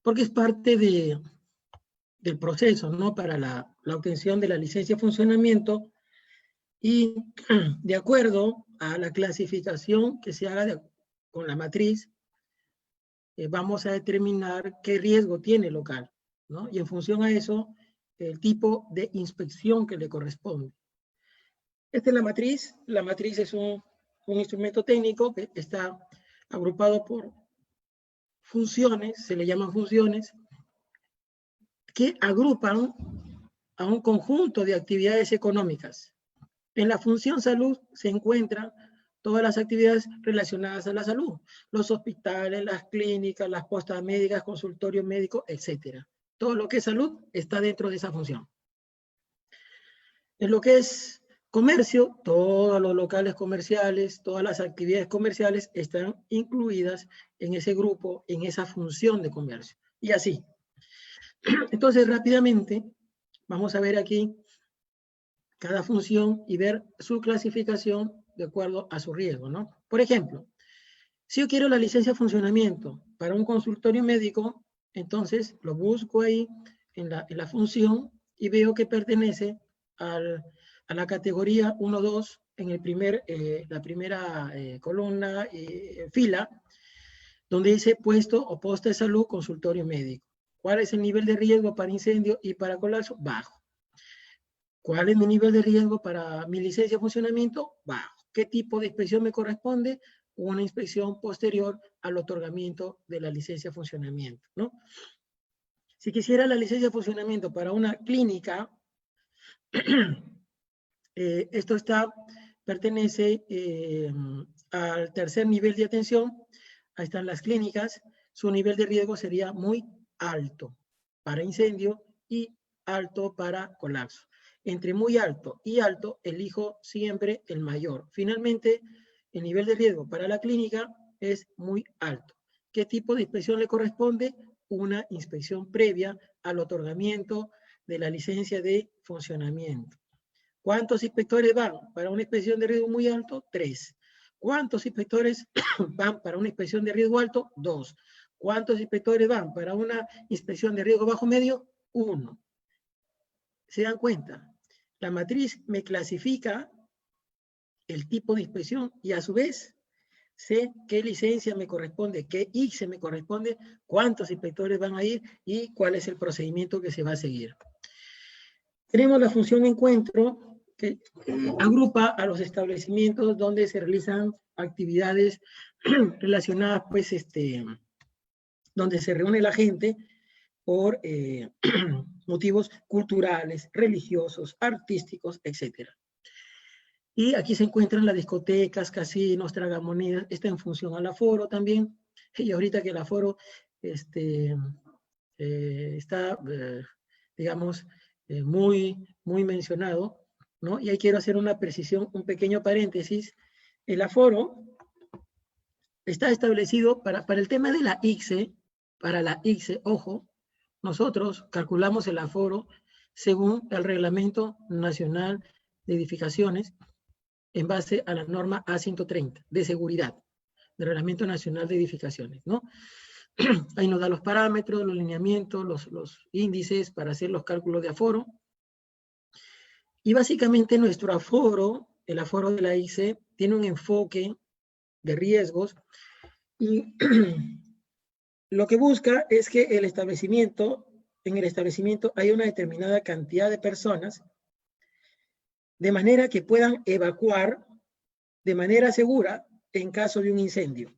porque es parte del proceso, ¿no? Para la obtención de la licencia de funcionamiento, y de acuerdo a la clasificación que se haga con la matriz, vamos a determinar qué riesgo tiene el local, ¿no? Y en función a eso, el tipo de inspección que le corresponde. Esta es la matriz. La matriz es un instrumento técnico que está agrupado por funciones, se le llaman funciones, que agrupan a un conjunto de actividades económicas. En la función salud se encuentran todas las actividades relacionadas a la salud, los hospitales, las clínicas, las postas médicas, consultorios médicos, etc. Todo lo que es salud está dentro de esa función. En lo que es comercio, todos los locales comerciales, todas las actividades comerciales están incluidas en ese grupo, en esa función de comercio. Y así. Entonces, rápidamente, vamos a ver aquí cada función y ver su clasificación de acuerdo a su riesgo, ¿no? Por ejemplo, si yo quiero la licencia de funcionamiento para un consultorio médico, entonces lo busco ahí en la función y veo que pertenece a la categoría 1-2 en la primera columna, fila, donde dice puesto o posta de salud, consultorio médico. ¿Cuál es el nivel de riesgo para incendio y para colapso? Bajo. ¿Cuál es mi nivel de riesgo para mi licencia de funcionamiento? Bajo. ¿Qué tipo de inspección me corresponde? Una inspección posterior al otorgamiento de la licencia de funcionamiento, ¿no? Si quisiera la licencia de funcionamiento para una clínica, esto pertenece al tercer nivel de atención. Ahí están las clínicas. Su nivel de riesgo sería muy alto para incendio y alto para colapso. Entre muy alto y alto, elijo siempre el mayor. Finalmente, el nivel de riesgo para la clínica es muy alto. ¿Qué tipo de inspección le corresponde? Una inspección previa al otorgamiento de la licencia de funcionamiento. ¿Cuántos inspectores van para una inspección de riesgo muy alto? 3. ¿Cuántos inspectores van para una inspección de riesgo alto? 2. ¿Cuántos inspectores van para una inspección de riesgo bajo medio? 1. ¿Se dan cuenta? La matriz me clasifica el tipo de inspección y a su vez sé qué licencia me corresponde, qué ICE me corresponde, cuántos inspectores van a ir y cuál es el procedimiento que se va a seguir. Tenemos la función encuentro, que agrupa a los establecimientos donde se realizan actividades relacionadas, pues, donde se reúne la gente por motivos culturales, religiosos, artísticos, etc. Y aquí se encuentran las discotecas, casinos, tragamonedas, está en función al aforo también, y ahorita que el aforo está, digamos, muy mencionado, ¿no? Y ahí quiero hacer una precisión, un pequeño paréntesis. El aforo está establecido para el tema de la ICSE, ojo, nosotros calculamos el aforo según el Reglamento Nacional de Edificaciones en base a la norma A130 de seguridad, del Reglamento Nacional de Edificaciones, ¿no? Ahí nos da los parámetros, los lineamientos, los índices para hacer los cálculos de aforo. Y básicamente nuestro aforo, el aforo de la ICE, tiene un enfoque de riesgos y lo que busca es que en el establecimiento haya una determinada cantidad de personas de manera que puedan evacuar de manera segura en caso de un incendio.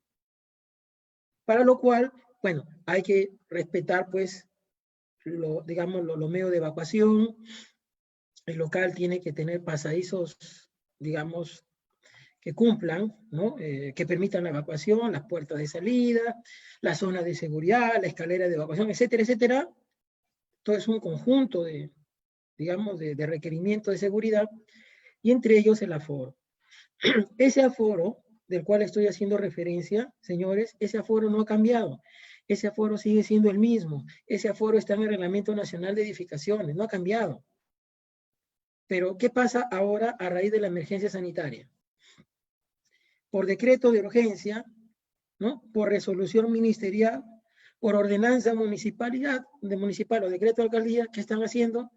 Para lo cual, bueno, hay que respetar, pues, digamos, los medios de evacuación. El local tiene que tener pasadizos, digamos, que cumplan, ¿no? Que permitan la evacuación, las puertas de salida, las zonas de seguridad, la escalera de evacuación, etcétera, etcétera. Todo es un conjunto digamos, de requerimientos de seguridad, y entre ellos el aforo. Ese aforo del cual estoy haciendo referencia, señores, ese aforo no ha cambiado. Ese aforo sigue siendo el mismo. Ese aforo está en el Reglamento Nacional de Edificaciones, no ha cambiado. Pero, ¿qué pasa ahora a raíz de la emergencia sanitaria? Por decreto de urgencia, ¿no? Por resolución ministerial, por ordenanza municipal o decreto de alcaldía, ¿qué están haciendo?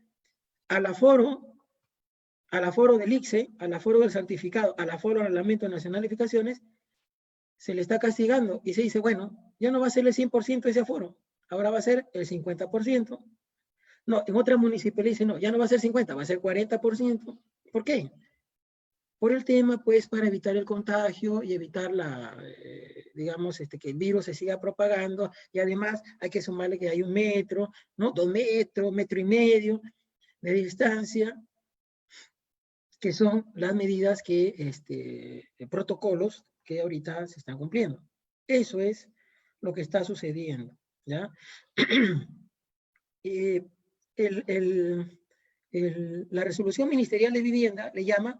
Al aforo del ICSE, al aforo del certificado, al aforo del Reglamento Nacional de Edificaciones, se le está castigando y se dice, bueno, ya no va a ser el 100% ese aforo, ahora va a ser el 50%. No, en otra municipalidad dice, no, ya no va a ser 50, va a ser 40%. ¿Por qué? Por el tema, pues, para evitar el contagio y evitar digamos, que el virus se siga propagando, y además hay que sumarle que hay 1 metro, ¿no? 2 metros, 1,5 metros de distancia, que son las medidas protocolos que ahorita se están cumpliendo. Eso es lo que está sucediendo, ¿ya? La resolución ministerial de vivienda le llama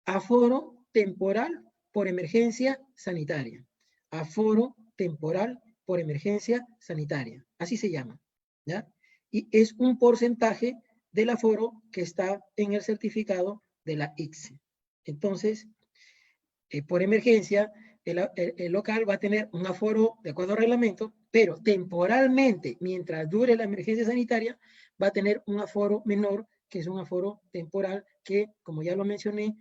aforo temporal por emergencia sanitaria. Aforo temporal por emergencia sanitaria. Así se llama, ¿ya? Y es un porcentaje del aforo que está en el certificado de la ICSE. Entonces, por emergencia, el local va a tener un aforo de acuerdo al reglamento, pero temporalmente, mientras dure la emergencia sanitaria, va a tener un aforo menor, que es un aforo temporal que, como ya lo mencioné,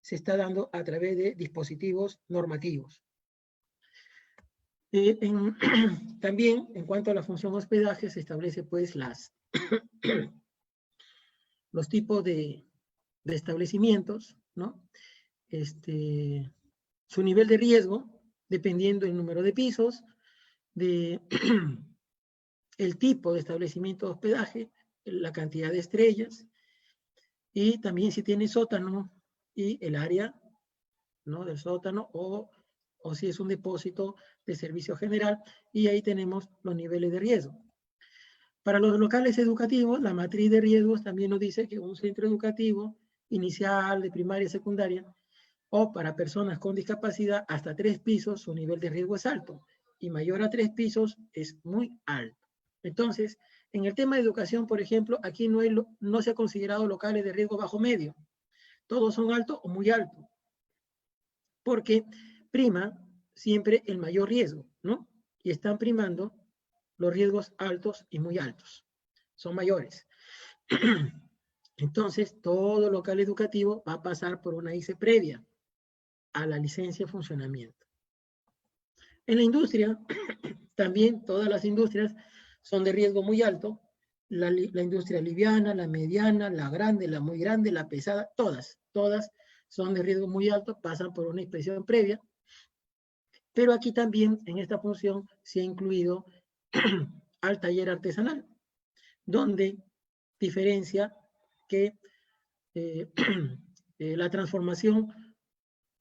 se está dando a través de dispositivos normativos. También, en cuanto a la función hospedaje, se establece pues los tipos de establecimientos, ¿no? Su nivel de riesgo, dependiendo del número de pisos, el tipo de establecimiento de hospedaje, la cantidad de estrellas, y también si tiene sótano y el área, ¿no?, del sótano, o si es un depósito de servicio general, y ahí tenemos los niveles de riesgo. Para los locales educativos, la matriz de riesgos también nos dice que un centro educativo inicial, de primaria y secundaria, o para personas con discapacidad, hasta 3 pisos, su nivel de riesgo es alto, y mayor a 3 pisos es muy alto. Entonces, en el tema de educación, por ejemplo, aquí no se ha considerado locales de riesgo bajo medio. Todos son altos o muy altos, porque prima siempre el mayor riesgo, ¿no? Y están primando los riesgos altos y muy altos. Son mayores. Entonces, todo local educativo va a pasar por una ICE previa a la licencia de funcionamiento. En la industria, también todas las industrias son de riesgo muy alto. La industria liviana, la mediana, la grande, la muy grande, la pesada, todas son de riesgo muy alto, pasan por una inspección previa. Pero aquí también, en esta función, se ha incluido al taller artesanal, donde diferencia que la transformación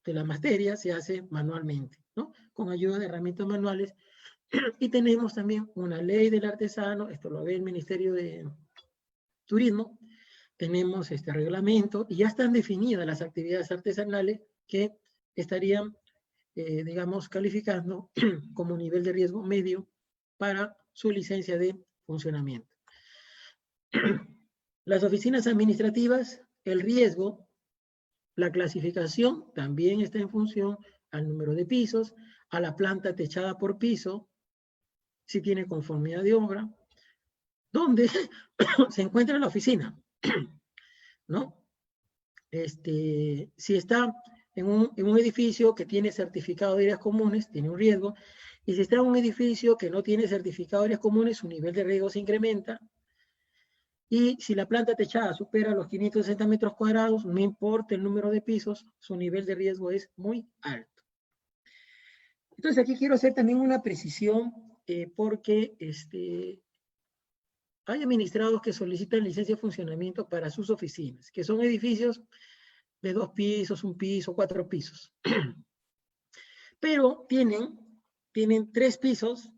de la materia se hace manualmente, ¿no?, con ayuda de herramientas manuales. Y tenemos también una ley del artesano, esto lo ve el Ministerio de Turismo, tenemos este reglamento, y ya están definidas las actividades artesanales que estarían, digamos, calificando como nivel de riesgo medio para su licencia de funcionamiento. Las oficinas administrativas, el riesgo, la clasificación también está en función al número de pisos, a la planta techada por piso, si tiene conformidad de obra, dónde se encuentra la oficina, ¿no? Si está en un edificio que tiene certificado de áreas comunes, tiene un riesgo, y si está en un edificio que no tiene certificado de áreas comunes, su nivel de riesgo se incrementa. Y si la planta techada supera los 560 metros cuadrados, no importa el número de pisos, su nivel de riesgo es muy alto. Entonces aquí quiero hacer también una precisión, porque hay administrados que solicitan licencia de funcionamiento para sus oficinas, que son edificios de 2 pisos, 1 piso, 4 pisos. Pero tienen 3 pisos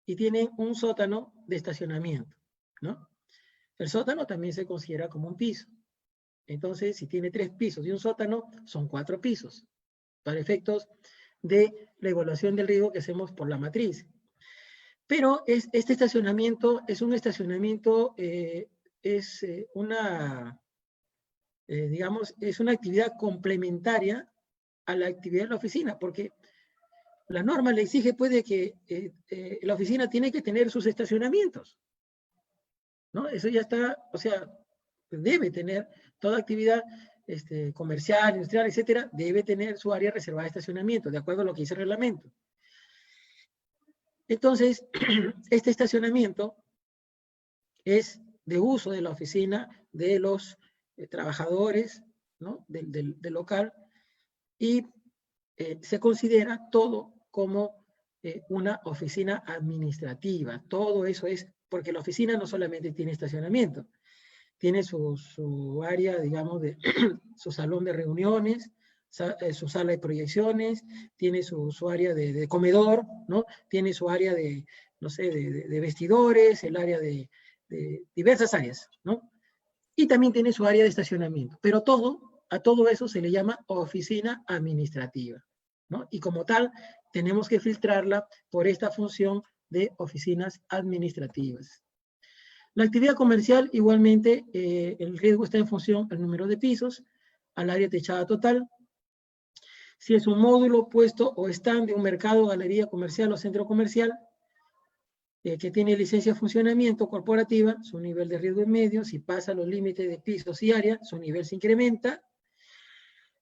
y tienen un sótano de estacionamiento, ¿no? El sótano también se considera como un piso. Entonces, si tiene 3 pisos y un sótano, son 4 pisos, para efectos de la evaluación del riesgo que hacemos por la matriz. Pero este estacionamiento es un estacionamiento, digamos, es una actividad complementaria a la actividad de la oficina, porque la norma le exige pues de que la oficina tiene que tener sus estacionamientos, ¿no? Eso ya está, o sea, debe tener toda actividad comercial, industrial, etcétera, debe tener su área reservada de estacionamiento, de acuerdo a lo que dice el reglamento. Entonces, este estacionamiento es de uso de la oficina de los trabajadores, ¿no? del local, y se considera todo como una oficina administrativa. Todo eso es, porque la oficina no solamente tiene estacionamiento, tiene su área, digamos, de su salón de reuniones, su sala de proyecciones, tiene su área de comedor, ¿no? Tiene su área de, no sé, de vestidores, el área de diversas áreas, ¿no? Y también tiene su área de estacionamiento. Pero a todo eso se le llama oficina administrativa, ¿no? Y como tal, tenemos que filtrarla por esta función de oficinas administrativas. La actividad comercial, igualmente, el riesgo está en función al número de pisos, al área techada total, si es un módulo, puesto o stand de un mercado, galería comercial o centro comercial, que tiene licencia de funcionamiento corporativa, su nivel de riesgo es medio. Si pasa los límites de pisos y área, su nivel se incrementa.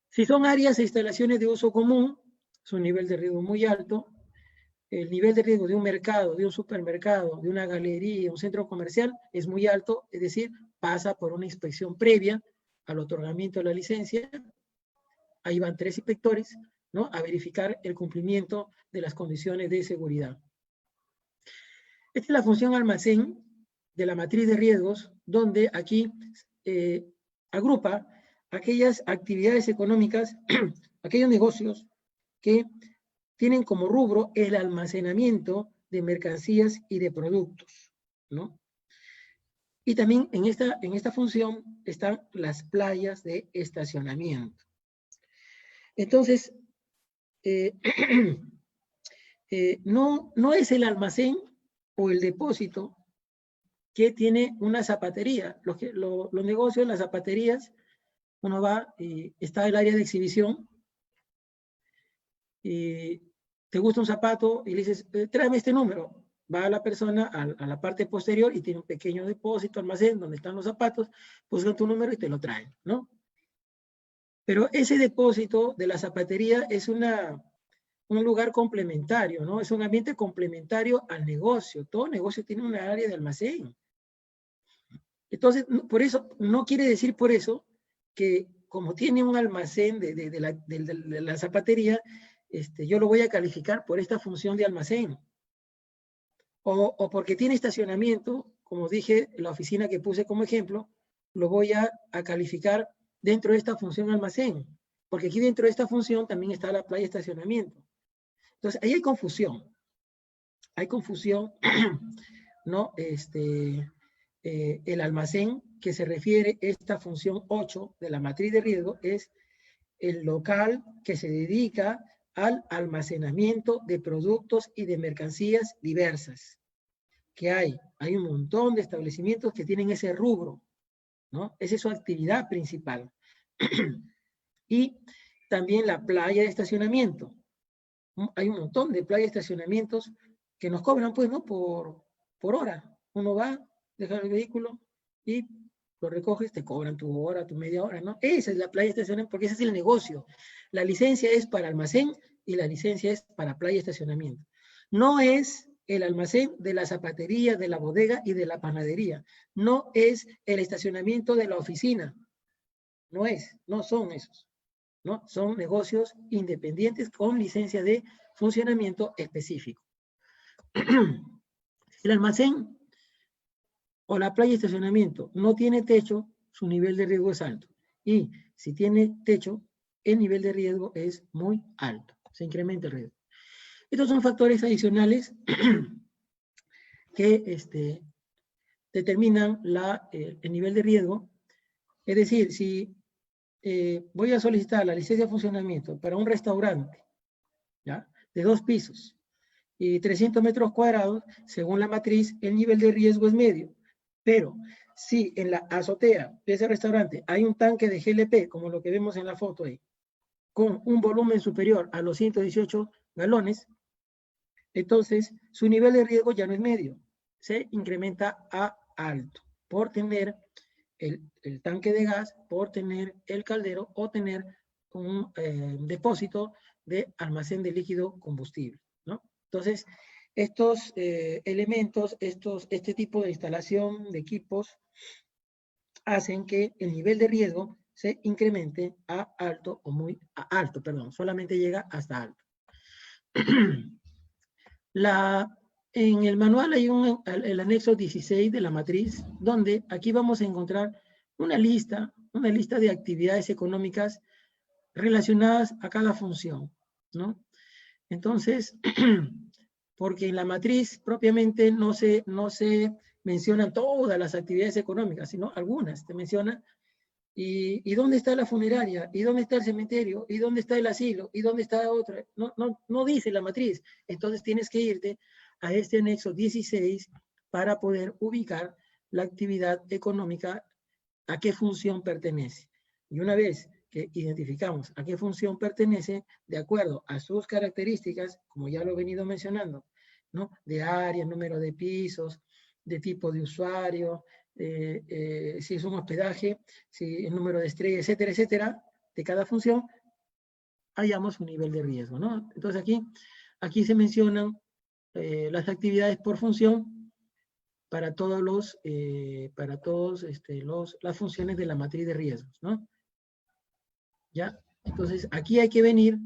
Si son áreas e instalaciones de uso común, su nivel de riesgo es muy alto. El nivel de riesgo de un mercado, de un supermercado, de una galería, un centro comercial es muy alto, es decir, pasa por una inspección previa al otorgamiento de la licencia. Ahí van 3 inspectores, ¿no? A verificar el cumplimiento de las condiciones de seguridad. Esta es la función almacén de la matriz de riesgos, donde aquí agrupa aquellas actividades económicas, aquellos negocios que tienen como rubro el almacenamiento de mercancías y de productos, ¿no? Y también en esta función están las playas de estacionamiento. Entonces, no es el almacén o el depósito que tiene una zapatería. Los negocios, las zapaterías, uno va y está el área de exhibición y te gusta un zapato y le dices, tráeme este número. Va la persona a la parte posterior y tiene un pequeño depósito, almacén, donde están los zapatos, buscan tu número y te lo traen, ¿no? Pero ese depósito de la zapatería es un lugar complementario, ¿no? Es un ambiente complementario al negocio. Todo negocio tiene una área de almacén. Entonces, por eso, no quiere decir por eso que como tiene un almacén de la zapatería, yo lo voy a calificar por esta función de almacén. O porque tiene estacionamiento, como dije, la oficina que puse como ejemplo, lo voy a calificar dentro de esta función almacén. Porque aquí dentro de esta función también está la playa de estacionamiento. Entonces, ahí hay confusión. Hay confusión, ¿no? El almacén que se refiere a esta función 8 de la matriz de riesgo es el local que se dedica al almacenamiento de productos y de mercancías diversas. Que hay un montón de establecimientos que tienen ese rubro, ¿no? Esa es su actividad principal. Y también la playa de estacionamiento. Hay un montón de playas de estacionamientos que nos cobran, pues, ¿no? Por hora. Uno va, deja el vehículo y lo recoges, te cobran tu hora, tu media hora, ¿no? Esa es la playa de estacionamiento, porque ese es el negocio. La licencia es para almacén y la licencia es para playa de estacionamiento. No es el almacén de la zapatería, de la bodega y de la panadería. No es el estacionamiento de la oficina. No son esos, ¿no? Son negocios independientes con licencia de funcionamiento específico. El almacén o la playa de estacionamiento no tiene techo, su nivel de riesgo es alto. Y si tiene techo, el nivel de riesgo es muy alto. Se incrementa el riesgo. Estos son factores adicionales que determinan el nivel de riesgo. Es decir, si voy a solicitar la licencia de funcionamiento para un restaurante, ¿ya? De 2 pisos y 300 metros cuadrados, según la matriz, el nivel de riesgo es medio. Pero si en la azotea de ese restaurante hay un tanque de GLP, como lo que vemos en la foto ahí, con un volumen superior a los 118 galones, entonces su nivel de riesgo ya no es medio, se incrementa a alto por tener el tanque de gas, por tener el caldero o tener un depósito de almacén de líquido combustible, ¿no? Entonces, estos elementos, este tipo de instalación de equipos hacen que el nivel de riesgo se incremente a alto o muy alto, perdón, solamente llega hasta alto. En el manual hay el anexo 16 de la matriz, donde aquí vamos a encontrar una lista de actividades económicas relacionadas a cada función, ¿no? Entonces, porque en la matriz propiamente no se mencionan todas las actividades económicas, sino algunas, te menciona, ¿y dónde está la funeraria? ¿Y dónde está el cementerio? ¿Y dónde está el asilo? ¿Y dónde está otra? No dice la matriz. Entonces tienes que irte a este anexo 16 para poder ubicar la actividad económica, a qué función pertenece. Y una vez que identificamos a qué función pertenece, de acuerdo a sus características, como ya lo he venido mencionando, ¿no? De área, número de pisos, de tipo de usuario, si es un hospedaje, si el número de estrellas, etcétera, etcétera, de cada función, hallamos un nivel de riesgo, ¿no? Entonces aquí se mencionan las actividades por función para las funciones de la matriz de riesgos, ¿no? ¿Ya? Entonces, aquí hay que venir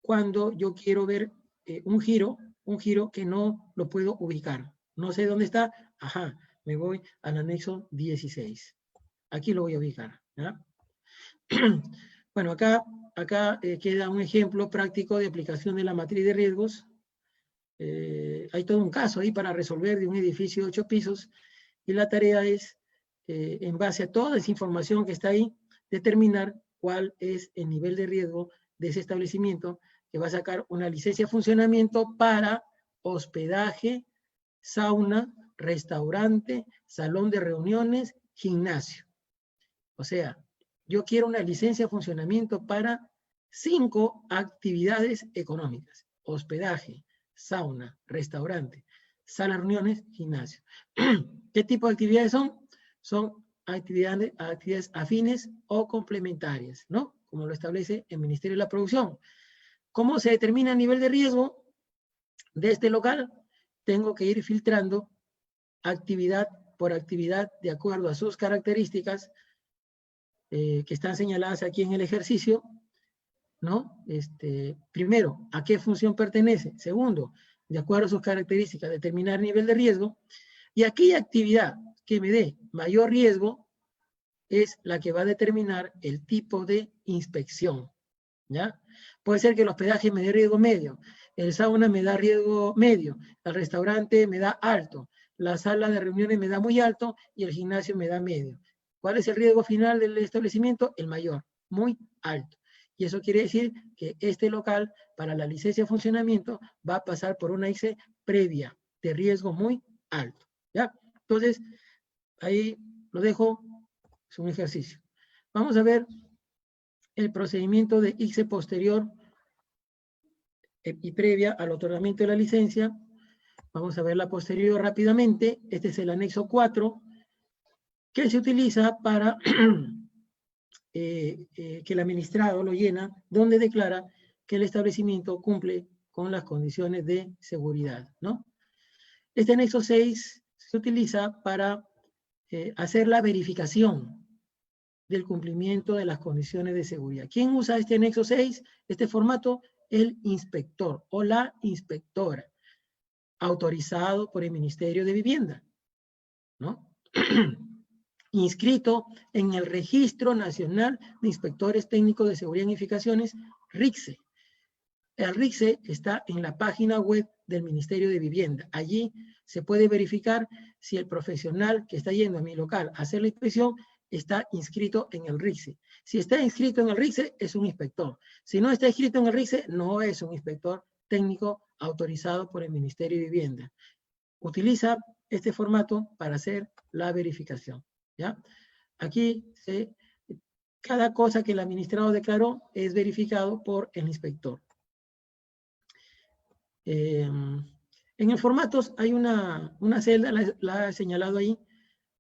cuando yo quiero ver un giro que no lo puedo ubicar. No sé dónde está, ajá, me voy al anexo 16. Aquí lo voy a ubicar, ¿ya? Bueno, acá queda un ejemplo práctico de aplicación de la matriz de riesgos. Hay todo un caso ahí para resolver de un edificio de 8 pisos y la tarea es, en base a toda esa información que está ahí, determinar cuál es el nivel de riesgo de ese establecimiento que va a sacar una licencia de funcionamiento para hospedaje, sauna, restaurante, salón de reuniones, gimnasio. O sea, yo quiero una licencia de funcionamiento para 5 actividades económicas: hospedaje, sauna, restaurante, sala de reuniones, gimnasio. ¿Qué tipo de actividades son? Son actividades afines o complementarias, ¿no? Como lo establece el Ministerio de la Producción. ¿Cómo se determina el nivel de riesgo de este local? Tengo que ir filtrando actividad por actividad de acuerdo a sus características que están señaladas aquí en el ejercicio, ¿no? Primero, ¿a qué función pertenece? Segundo, de acuerdo a sus características, determinar nivel de riesgo. Y aquella actividad que me dé mayor riesgo es la que va a determinar el tipo de inspección, ¿ya? Puede ser que el hospedaje me dé riesgo medio, el sauna me da riesgo medio, el restaurante me da alto, la sala de reuniones me da muy alto y el gimnasio me da medio. ¿Cuál es el riesgo final del establecimiento? El mayor, muy alto. Y eso quiere decir que este local, para la licencia de funcionamiento, va a pasar por una ICE previa de riesgo muy alto, ¿ya? Entonces, ahí lo dejo, es un ejercicio. Vamos a ver el procedimiento de ICE posterior y previa al otorgamiento de la licencia. Vamos a ver la posterior rápidamente. Este es el anexo 4, que se utiliza para que el administrado lo llena, donde declara que el establecimiento cumple con las condiciones de seguridad, ¿no? Este anexo 6 se utiliza para hacer la verificación del cumplimiento de las condiciones de seguridad. ¿Quién usa este anexo 6, este formato? El inspector o la inspectora, autorizado por el Ministerio de Vivienda, ¿no? Inscrito en el Registro Nacional de Inspectores Técnicos de Seguridad en Edificaciones, RICSE. El RICSE está en la página web del Ministerio de Vivienda. Allí se puede verificar si el profesional que está yendo a mi local a hacer la inspección está inscrito en el RICSE. Si está inscrito en el RICSE, es un inspector. Si no está inscrito en el RICSE, no es un inspector técnico autorizado por el Ministerio de Vivienda. Utiliza este formato para hacer la verificación, ¿ya? Aquí cada cosa que el administrado declaró es verificado por el inspector. En el formatos hay una celda, la he señalado ahí,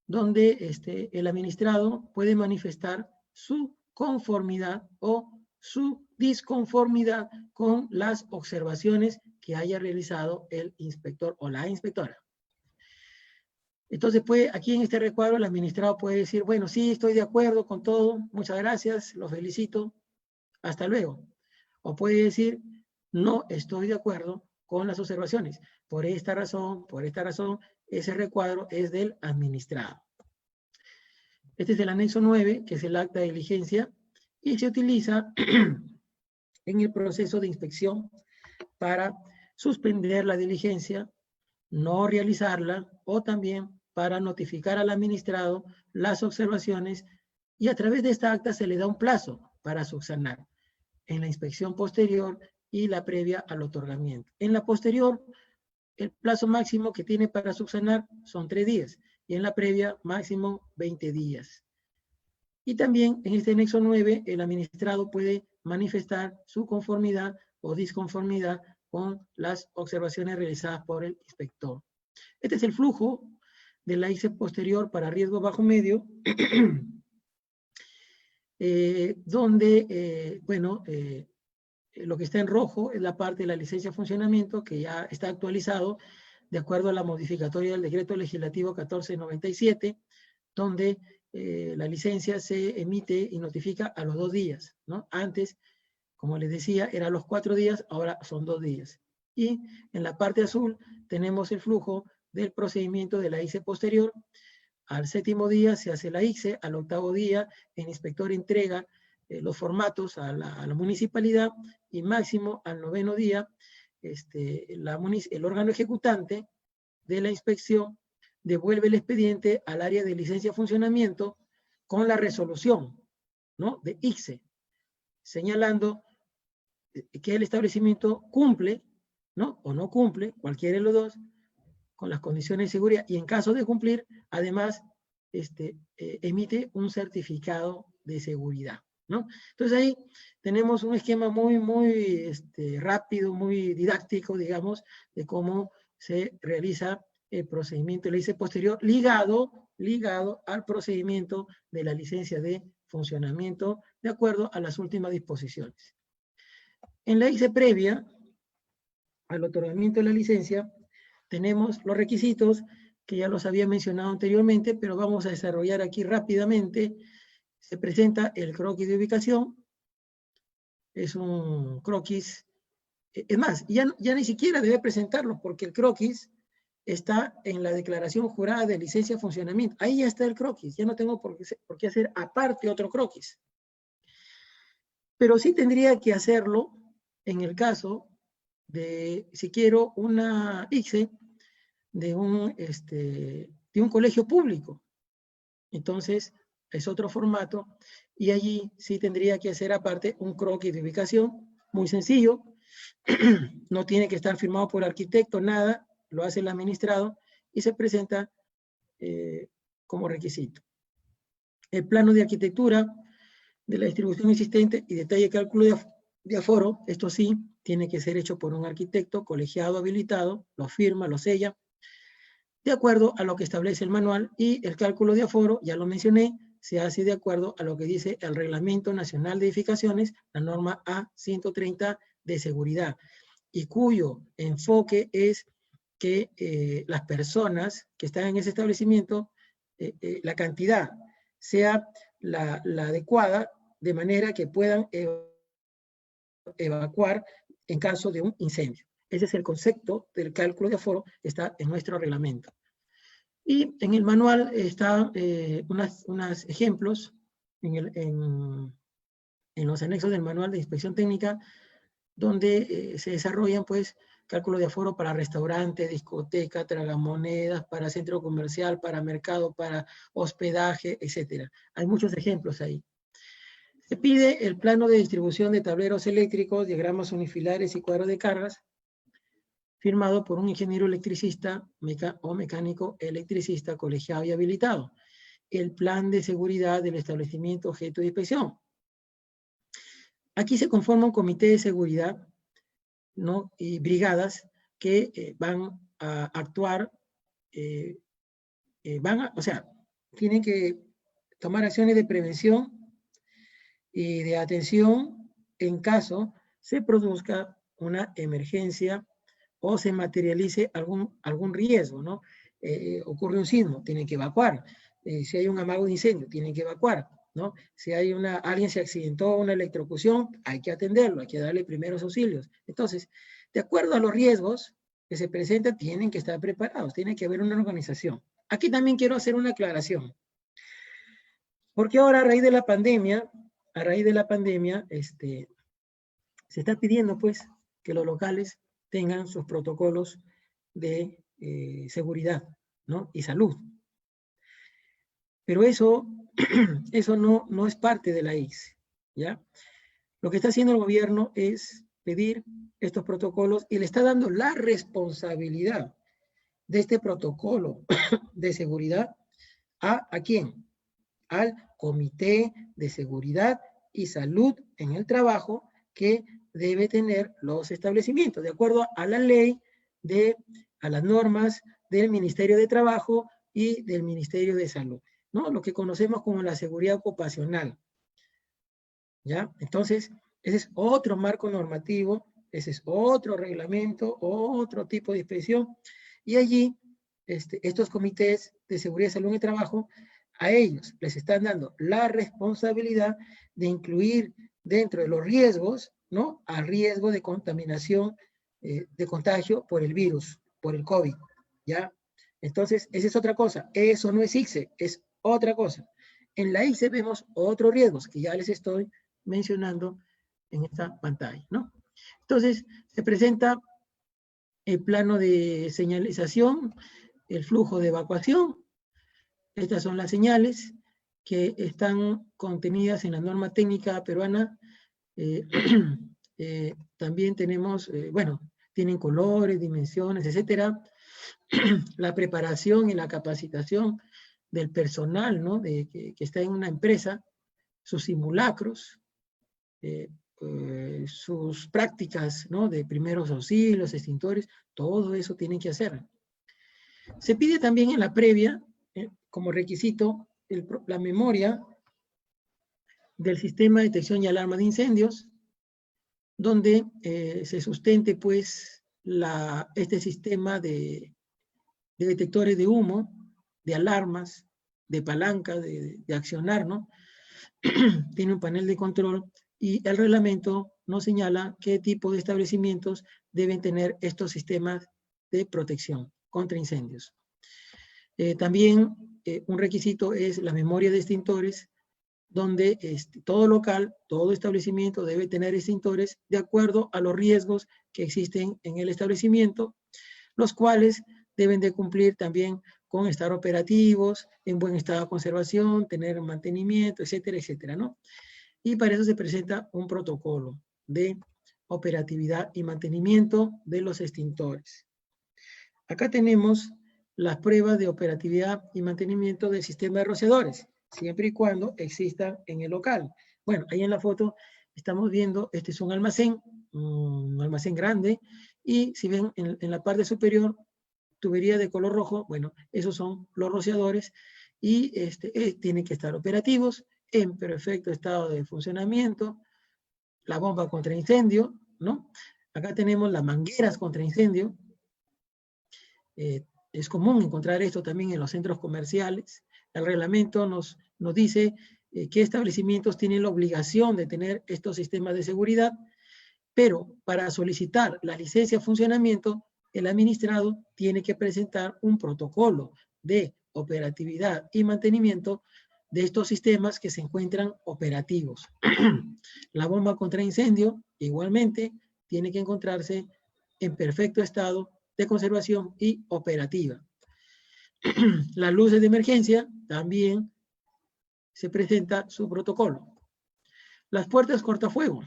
donde el administrado puede manifestar su conformidad o su disconformidad con las observaciones que haya realizado el inspector o la inspectora. Entonces, aquí en este recuadro el administrado puede decir, bueno, sí, estoy de acuerdo con todo, muchas gracias, los felicito, hasta luego. O puede decir, no estoy de acuerdo con las observaciones. Por esta razón, ese recuadro es del administrado. Este es el anexo 9, que es el acta de diligencia, y se utiliza en el proceso de inspección para suspender la diligencia, no realizarla, o también para notificar al administrado las observaciones, y a través de esta acta se le da un plazo para subsanar en la inspección posterior y la previa al otorgamiento. En la posterior, el plazo máximo que tiene para subsanar son 3 días, y en la previa máximo 20 días. Y también en este anexo 9, el administrado puede manifestar su conformidad o disconformidad con las observaciones realizadas por el inspector. Este es el flujo de la ICE posterior para riesgo bajo medio, donde, lo que está en rojo es la parte de la licencia de funcionamiento, que ya está actualizado de acuerdo a la modificatoria del decreto legislativo 1497, donde la licencia se emite y notifica a los 2 días, ¿no? Antes, como les decía, era los 4 días, ahora son 2 días. Y en la parte azul tenemos el flujo del procedimiento de la ICE posterior. Al 7º día se hace la ICE, al 8º día el inspector entrega los formatos a la municipalidad, y máximo al 9º día el órgano ejecutante de la inspección devuelve el expediente al área de licencia de funcionamiento con la resolución, ¿no?, de ICE, señalando que el establecimiento cumple, ¿no?, o no cumple, cualquiera de los dos, con las condiciones de seguridad, y en caso de cumplir, además, emite un certificado de seguridad, ¿no? Entonces ahí tenemos un esquema muy rápido, muy didáctico, digamos, de cómo se realiza el procedimiento de la ICE posterior, ligado al procedimiento de la licencia de funcionamiento, de acuerdo a las últimas disposiciones. En la ICE previa al otorgamiento de la licencia, tenemos los requisitos que ya los había mencionado anteriormente, pero vamos a desarrollar aquí rápidamente. Se presenta el croquis de ubicación. Es un croquis, es más, ya ni siquiera debe presentarlo, porque el croquis está en la declaración jurada de licencia de funcionamiento. Ahí ya está el croquis, ya no tengo por qué hacer aparte otro croquis. Pero sí tendría que hacerlo en el caso de, si quiero una ICE de un colegio público. Entonces, es otro formato, y allí sí tendría que hacer aparte un croquis de ubicación, muy sencillo, no tiene que estar firmado por el arquitecto, nada, lo hace el administrado y se presenta como requisito. El plano de arquitectura de la distribución existente y detalle de cálculo de aforo, esto sí, tiene que ser hecho por un arquitecto colegiado habilitado, lo firma, lo sella, de acuerdo a lo que establece el manual, y el cálculo de aforo, ya lo mencioné, se hace de acuerdo a lo que dice el Reglamento Nacional de Edificaciones, la norma A130 de seguridad, y cuyo enfoque es que las personas que están en ese establecimiento, la cantidad sea la adecuada, de manera que puedan evacuar en caso de un incendio. Ese es el concepto del cálculo de aforo que está en nuestro reglamento. Y en el manual están unos ejemplos en los anexos del manual de inspección técnica, donde se desarrollan, pues, cálculo de aforo para restaurante, discoteca, tragamonedas, para centro comercial, para mercado, para hospedaje, etc. Hay muchos ejemplos ahí. Se pide el plano de distribución de tableros eléctricos, diagramas unifilares y cuadros de cargas, firmado por un ingeniero electricista o mecánico electricista colegiado y habilitado. El plan de seguridad del establecimiento objeto de inspección. Aquí se conforma un comité de seguridad, ¿no?, y brigadas que van a actuar, o sea, tienen que tomar acciones de prevención y de atención en caso se produzca una emergencia o se materialice algún riesgo, ¿no? Ocurre un sismo, tienen que evacuar. Si hay un amago de incendio, tienen que evacuar, ¿no? Si hay alguien se accidentó, una electrocución, hay que atenderlo, hay que darle primeros auxilios. Entonces, de acuerdo a los riesgos que se presentan, tienen que estar preparados, tiene que haber una organización. Aquí también quiero hacer una aclaración. Porque ahora, a raíz de la pandemia, se está pidiendo, pues, que los locales tengan sus protocolos de seguridad, ¿no? Y salud. Pero eso no es parte de la ICSE, ¿ya? Lo que está haciendo el gobierno es pedir estos protocolos y le está dando la responsabilidad de este protocolo de seguridad ¿a quién? Al Comité de Seguridad y Salud en el Trabajo que debe tener los establecimientos, de acuerdo a la ley, a las normas del Ministerio de Trabajo y del Ministerio de Salud, ¿no? Lo que conocemos como la seguridad ocupacional, ¿ya? Entonces, ese es otro marco normativo, ese es otro reglamento, otro tipo de inspección, y allí estos comités de seguridad y salud en el trabajo, a ellos les están dando la responsabilidad de incluir dentro de los riesgos, ¿no? Al riesgo de contaminación, de contagio por el virus, por el COVID, ¿ya? Entonces, esa es otra cosa. Eso no es ICSE, es otra cosa. En la ICSE vemos otros riesgos que ya les estoy mencionando en esta pantalla, ¿no? Entonces, se presenta el plano de señalización, el flujo de evacuación. Estas son las señales que están contenidas en la norma técnica peruana. También tenemos, bueno, tienen colores, dimensiones, etcétera. La preparación y la capacitación del personal, ¿no? Que está en una empresa, sus simulacros, sus prácticas, ¿no? De primeros auxilios, extintores, todo eso tienen que hacer. Se pide también en la previa, como requisito, la memoria del sistema de detección y alarma de incendios, donde se sustente, pues, este sistema de detectores de humo, de alarmas, de palanca, de accionar, ¿no? Tiene un panel de control y el reglamento nos señala qué tipo de establecimientos deben tener estos sistemas de protección contra incendios. También un requisito es la memoria de extintores, donde todo local, todo establecimiento debe tener extintores de acuerdo a los riesgos que existen en el establecimiento, los cuales deben de cumplir también con estar operativos, en buen estado de conservación, tener mantenimiento, etcétera, etcétera, ¿no? Y para eso se presenta un protocolo de operatividad y mantenimiento de los extintores. Acá tenemos las pruebas de operatividad y mantenimiento del sistema de rociadores, siempre y cuando existan en el local. Bueno, ahí en la foto estamos viendo, este es un almacén grande, y si ven en la parte superior, tubería de color rojo, bueno, esos son los rociadores, y tienen que estar operativos, en perfecto estado de funcionamiento, la bomba contra incendio, ¿no? Acá tenemos las mangueras contra incendio. Es común encontrar esto también en los centros comerciales. El reglamento nos dice qué establecimientos tienen la obligación de tener estos sistemas de seguridad, pero para solicitar la licencia de funcionamiento, el administrado tiene que presentar un protocolo de operatividad y mantenimiento de estos sistemas que se encuentran operativos. La bomba contra incendio, igualmente, tiene que encontrarse en perfecto estado de conservación y operativa. Las luces de emergencia también se presenta su protocolo. Las puertas cortafuego,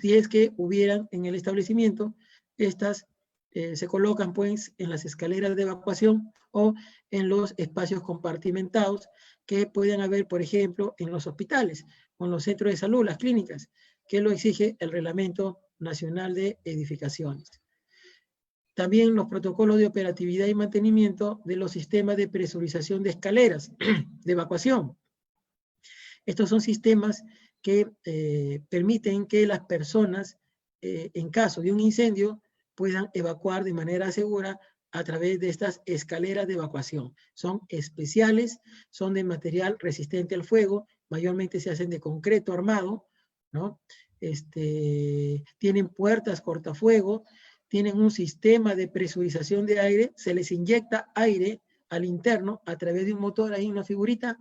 si es que hubieran en el establecimiento, estas se colocan pues en las escaleras de evacuación o en los espacios compartimentados que pueden haber, por ejemplo, en los hospitales o en los centros de salud, las clínicas, que lo exige el Reglamento Nacional de Edificaciones. También los protocolos de operatividad y mantenimiento de los sistemas de presurización de escaleras de evacuación. Estos son sistemas que permiten que las personas, en caso de un incendio, puedan evacuar de manera segura a través de estas escaleras de evacuación. Son especiales, son de material resistente al fuego, mayormente se hacen de concreto armado, ¿no? Tienen puertas cortafuego, tienen un sistema de presurización de aire, se les inyecta aire al interno a través de un motor, ahí una figurita,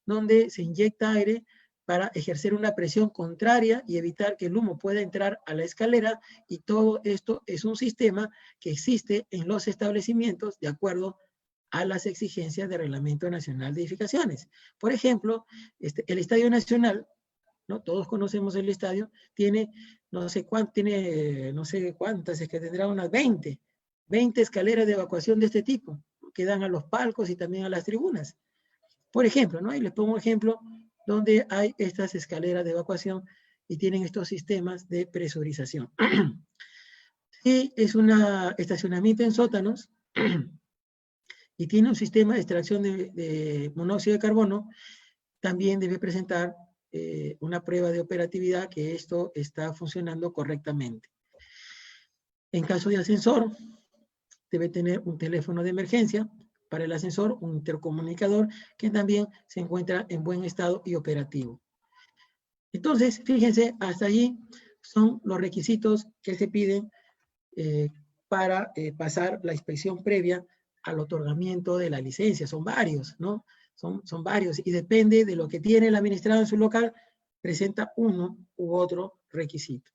donde se inyecta aire para ejercer una presión contraria y evitar que el humo pueda entrar a la escalera, y todo esto es un sistema que existe en los establecimientos de acuerdo a las exigencias del Reglamento Nacional de Edificaciones. Por ejemplo, el Estadio Nacional, ¿no? Todos conocemos el estadio, tiene no sé cuántas, es que tendrá unas 20 escaleras de evacuación de este tipo, que dan a los palcos y también a las tribunas. Por ejemplo, ¿no? Y les pongo un ejemplo donde hay estas escaleras de evacuación y tienen estos sistemas de presurización. Y es un estacionamiento en sótanos y tiene un sistema de extracción de monóxido de carbono, también debe presentar una prueba de operatividad que esto está funcionando correctamente. En caso de ascensor, debe tener un teléfono de emergencia para el ascensor, un intercomunicador que también se encuentra en buen estado y operativo. Entonces, fíjense, hasta allí son los requisitos que se piden para pasar la inspección previa al otorgamiento de la licencia. Son varios, ¿no? Son varios, y depende de lo que tiene el administrador en su local, presenta uno u otro requisito.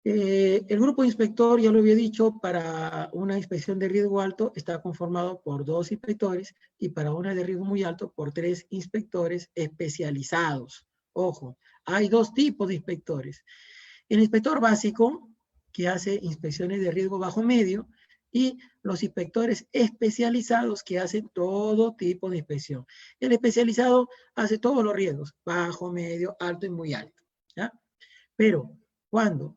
El grupo inspector, ya lo había dicho, para una inspección de riesgo alto está conformado por 2 inspectores y para una de riesgo muy alto por 3 inspectores especializados. Ojo, hay 2 tipos de inspectores. El inspector básico, que hace inspecciones de riesgo bajo medio, y los inspectores especializados que hacen todo tipo de inspección. El especializado hace todos los riesgos, bajo, medio, alto y muy alto, ¿ya? Pero cuando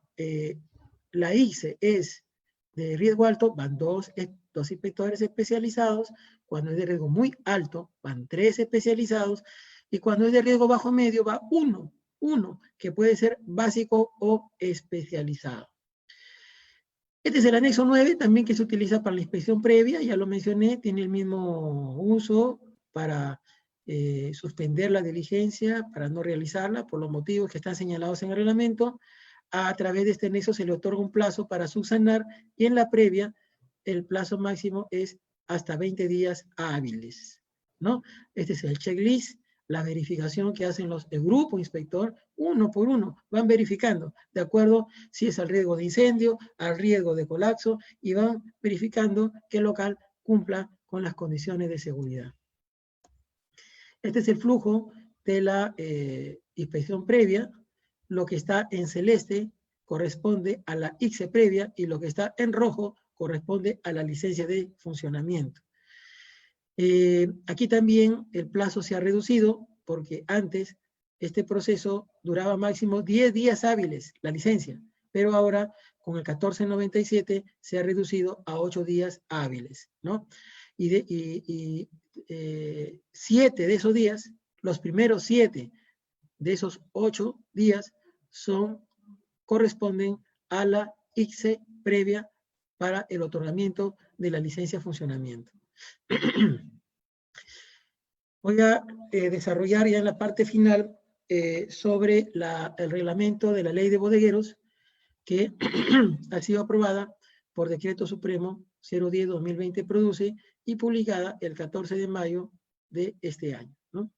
la ICE es de riesgo alto, van 2 inspectores especializados. Cuando es de riesgo muy alto, van 3 especializados. Y cuando es de riesgo bajo medio, va uno, que puede ser básico o especializado. Este es el anexo 9, también, que se utiliza para la inspección previa, ya lo mencioné, tiene el mismo uso para suspender la diligencia, para no realizarla, por los motivos que están señalados en el reglamento. A través de este anexo se le otorga un plazo para subsanar, y en la previa el plazo máximo es hasta 20 días hábiles, ¿no? Este es el checklist, la verificación que hacen el grupo inspector, uno por uno, van verificando, de acuerdo si es al riesgo de incendio, al riesgo de colapso, y van verificando que el local cumpla con las condiciones de seguridad. Este es el flujo de la inspección previa. Lo que está en celeste corresponde a la ICE previa y lo que está en rojo corresponde a la licencia de funcionamiento. Aquí también el plazo se ha reducido porque antes este proceso duraba máximo 10 días hábiles, la licencia, pero ahora con el 1497 se ha reducido a 8 días hábiles, ¿no? Y 7 de esos días, los primeros 7 de esos 8 días corresponden a la ICE previa para el otorgamiento de la licencia de funcionamiento. Voy a desarrollar ya en la parte final sobre el reglamento de la ley de bodegueros, que ha sido aprobada por Decreto Supremo 010-2020 produce y publicada el 14 de mayo de este año, ¿no?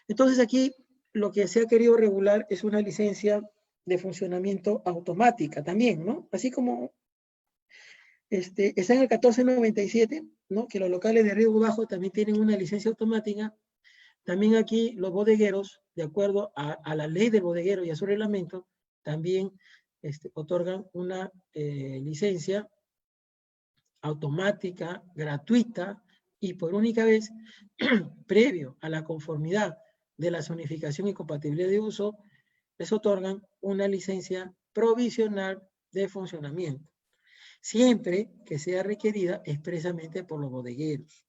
Entonces aquí lo que se ha querido regular es una licencia de funcionamiento automática también, ¿no? Así como está en el 1497, ¿no? Que los locales de riesgo bajo también tienen una licencia automática. También aquí los bodegueros, de acuerdo a la ley del bodeguero y a su reglamento, también otorgan una licencia automática, gratuita, y por única vez, previo a la conformidad de la zonificación y compatibilidad de uso, les otorgan una licencia provisional de funcionamiento. siempre que sea requerida expresamente por los bodegueros.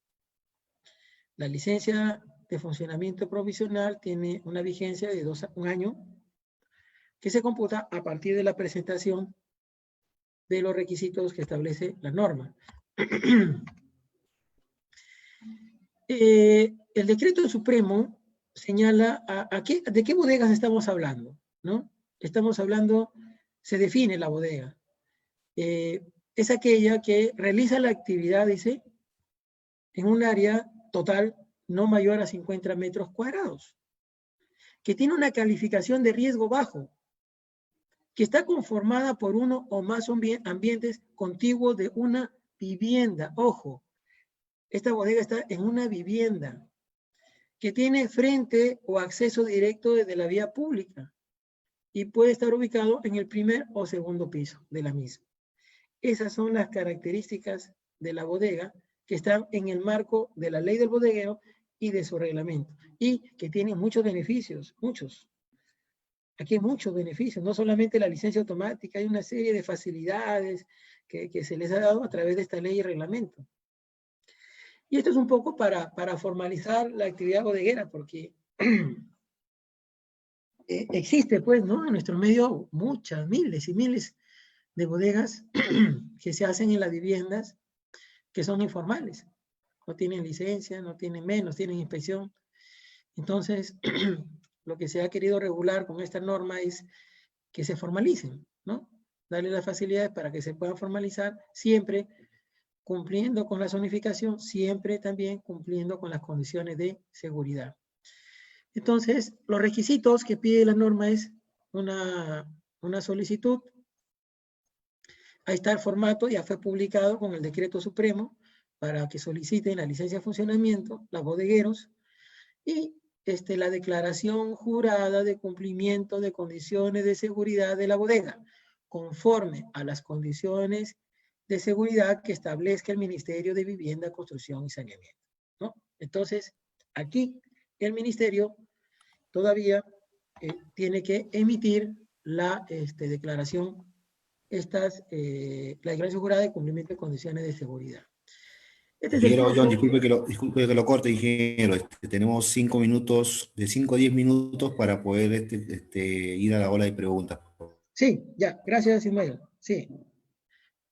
La licencia de funcionamiento provisional tiene una vigencia de un año que se computa a partir de la presentación de los requisitos que establece la norma. El decreto supremo señala de qué bodegas estamos hablando, ¿no? Estamos hablando, se define la bodega. Es aquella que realiza la actividad, dice, en un área total no mayor a 50 metros cuadrados, que tiene una calificación de riesgo bajo, que está conformada por uno o más ambientes contiguos de una vivienda. Ojo, esta bodega está en una vivienda, que tiene frente o acceso directo desde la vía pública y puede estar ubicado en el primer o segundo piso de la misma. Esas son las características de la bodega que están en el marco de la ley del bodeguero y de su reglamento, y que tienen muchos beneficios, muchos. Aquí hay muchos beneficios, no solamente la licencia automática, hay una serie de facilidades que se les ha dado a través de esta ley y reglamento. Y esto es un poco para formalizar la actividad bodeguera, porque existe, pues, ¿no? En nuestro medio muchas, miles y miles de bodegas que se hacen en las viviendas que son informales. No tienen licencia, no tienen menos, tienen inspección. Entonces, lo que se ha querido regular con esta norma es que se formalicen, ¿no? Darle las facilidades para que se puedan formalizar, siempre cumpliendo con la zonificación, siempre también cumpliendo con las condiciones de seguridad. Entonces, los requisitos que pide la norma es una solicitud. Ahí está el formato, ya fue publicado con el decreto supremo para que soliciten la licencia de funcionamiento, los bodegueros, y la declaración jurada de cumplimiento de condiciones de seguridad de la bodega, conforme a las condiciones de seguridad que establezca el Ministerio de Vivienda, Construcción y Saneamiento, ¿no? Entonces, aquí el Ministerio todavía tiene que emitir la declaración, la declaración jurada de cumplimiento de condiciones de seguridad. Este es el Ingeniero John, flujo. disculpe que lo corte, ingeniero. Tenemos 5 minutos, de 5 a 10 minutos para poder ir a la ola de preguntas. Sí, ya, gracias, Ismael. Sí,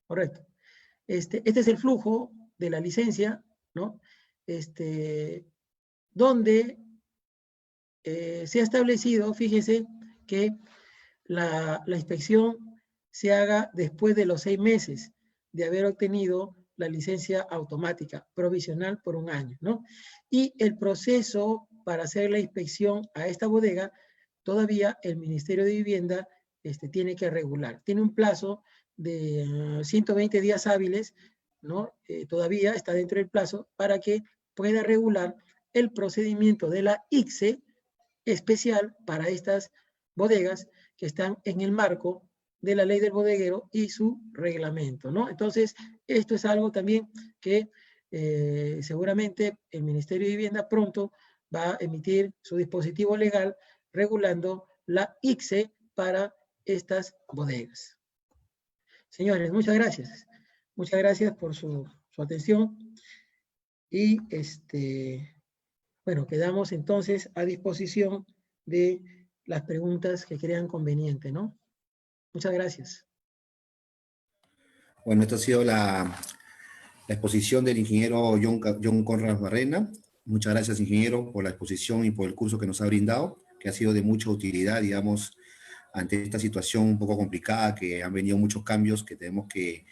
correcto. Este es el flujo de la licencia, ¿no? Donde se ha establecido, fíjese, que la inspección se haga después de los 6 meses de haber obtenido la licencia automática provisional por un año, ¿no? Y el proceso para hacer la inspección a esta bodega, todavía el Ministerio de Vivienda tiene que regular. Tiene un plazo de 120 días hábiles, ¿no? Todavía está dentro del plazo para que pueda regular el procedimiento de la ICSE especial para estas bodegas que están en el marco de la ley del bodeguero y su reglamento, ¿no? Entonces, esto es algo también que seguramente el Ministerio de Vivienda pronto va a emitir su dispositivo legal regulando la ICSE para estas bodegas. Señores, muchas gracias. Muchas gracias por su atención y bueno, quedamos entonces a disposición de las preguntas que crean conveniente, ¿no? Muchas gracias. Bueno, esta ha sido la exposición del ingeniero John Conrad Barrena. Muchas gracias, ingeniero, por la exposición y por el curso que nos ha brindado, que ha sido de mucha utilidad, digamos, ante esta situación un poco complicada, que han venido muchos cambios que tenemos que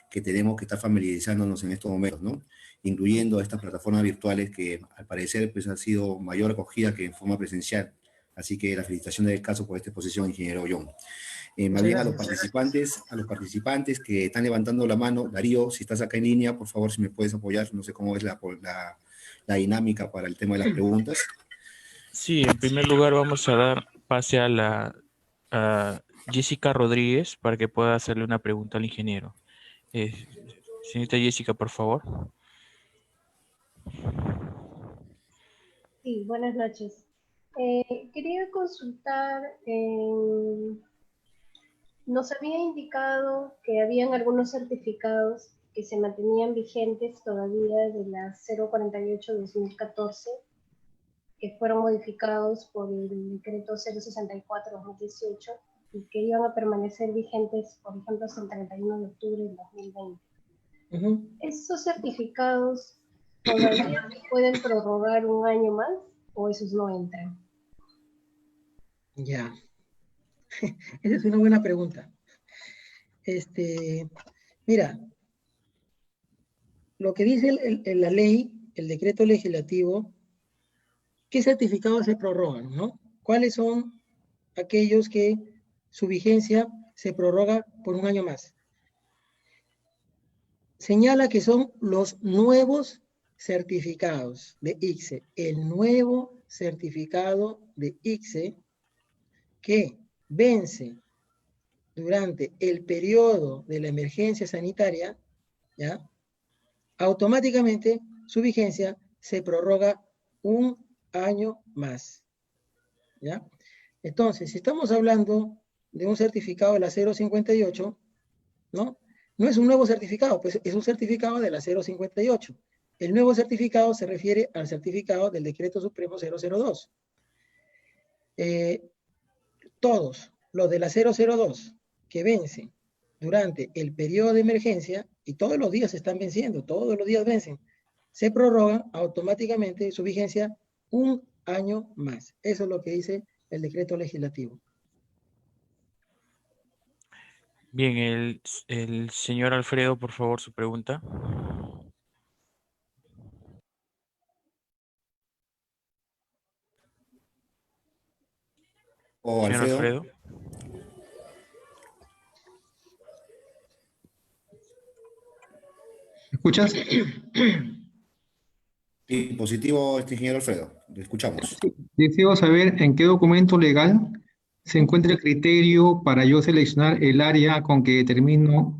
estar familiarizándonos en estos momentos, ¿no? Incluyendo estas plataformas virtuales que al parecer pues, han sido mayor acogida que en forma presencial. Así que la felicitación del caso por esta exposición, ingeniero John. Más bien a los participantes que están levantando la mano, Darío, si estás acá en línea, por favor, si me puedes apoyar, no sé cómo es la dinámica para el tema de las preguntas. Sí, en primer lugar vamos a dar pase a Jessica Rodríguez para que pueda hacerle una pregunta al ingeniero. Señorita Jessica, por favor. Sí, buenas noches. Quería consultar, Nos había indicado que habían algunos certificados que se mantenían vigentes todavía de la 048-2014, que fueron modificados por el decreto 064-2018 y que iban a permanecer vigentes, por ejemplo, hasta el 31 de octubre de 2020. ¿Esos certificados todavía pueden prorrogar un año más o esos no entran? Ya, esa es una buena pregunta. Mira, lo que dice la ley, el decreto legislativo, ¿qué certificados se prorrogan, no? ¿Cuáles son aquellos que su vigencia se prorroga por un año más? Señala que son los nuevos certificados de ICSE, el nuevo certificado de ICSE que vence durante el periodo de la emergencia sanitaria, ¿ya? Automáticamente su vigencia se prorroga un año más, ¿ya? Entonces, si estamos hablando de un certificado de la 058, ¿no? No es un nuevo certificado, pues es un certificado de la 058. El nuevo certificado se refiere al certificado del Decreto Supremo 002. Todos los de la 002 que vencen durante el periodo de emergencia, y todos los días se están venciendo, todos los días vencen, se prorrogan automáticamente su vigencia un año más. Eso es lo que dice el decreto legislativo. Bien, el señor Alfredo, por favor, su pregunta. O Señor Alfredo. Alfredo. ¿Me escuchas? Sí, positivo, ingeniero Alfredo. Le escuchamos. Sí, deseo saber en qué documento legal se encuentra el criterio para yo seleccionar el área con que determino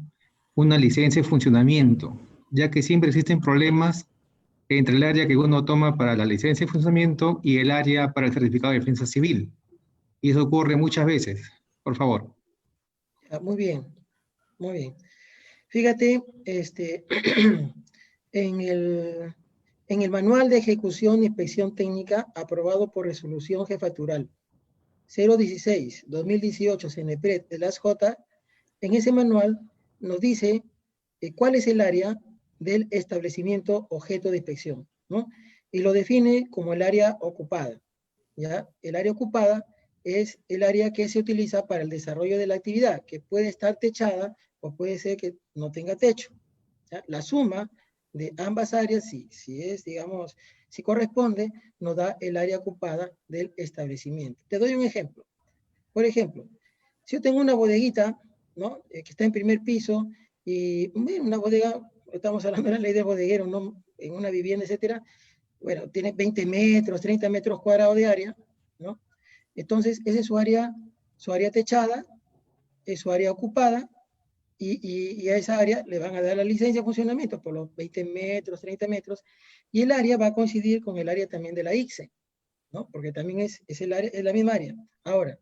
una licencia de funcionamiento, ya que siempre existen problemas entre el área que uno toma para la licencia de funcionamiento y el área para el certificado de defensa civil. Y eso ocurre muchas veces. Por favor. Muy bien, muy bien. Fíjate, en el Manual de Ejecución e Inspección Técnica aprobado por Resolución Jefatural 016-2018 CNPRED de las J, en ese manual nos dice cuál es el área del establecimiento objeto de inspección, ¿no? Y lo define como el área ocupada, ¿ya? El área ocupada es el área que se utiliza para el desarrollo de la actividad, que puede estar techada o puede ser que no tenga techo, ¿ya? La suma de ambas áreas, si es, digamos, si corresponde, nos da el área ocupada del establecimiento. Te doy un ejemplo. Por ejemplo, si yo tengo una bodeguita, ¿no? Que está en primer piso, y bueno, una bodega, estamos hablando de la ley de bodeguero, ¿no? En una vivienda, etcétera, bueno, tiene 20 metros, 30 metros cuadrados de área, ¿no? Entonces, esa es su área techada, es su área ocupada, y a esa área le van a dar la licencia de funcionamiento por los 20 metros, 30 metros, y el área va a coincidir con el área también de la ICSE, ¿no? Porque también es la misma área. Ahora,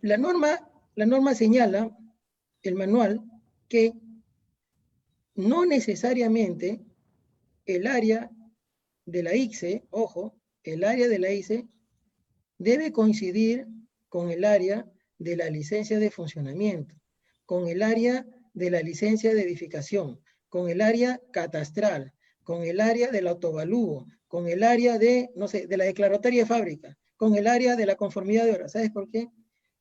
la norma señala, el manual, que no necesariamente el área de la ICSE, ojo, el área de la ICSE debe coincidir con el área de la licencia de funcionamiento, con el área de la licencia de edificación, con el área catastral, con el área del autovalúo, con el área de, no sé, de la declaratoria de fábrica, con el área de la conformidad de obra. ¿Sabes por qué?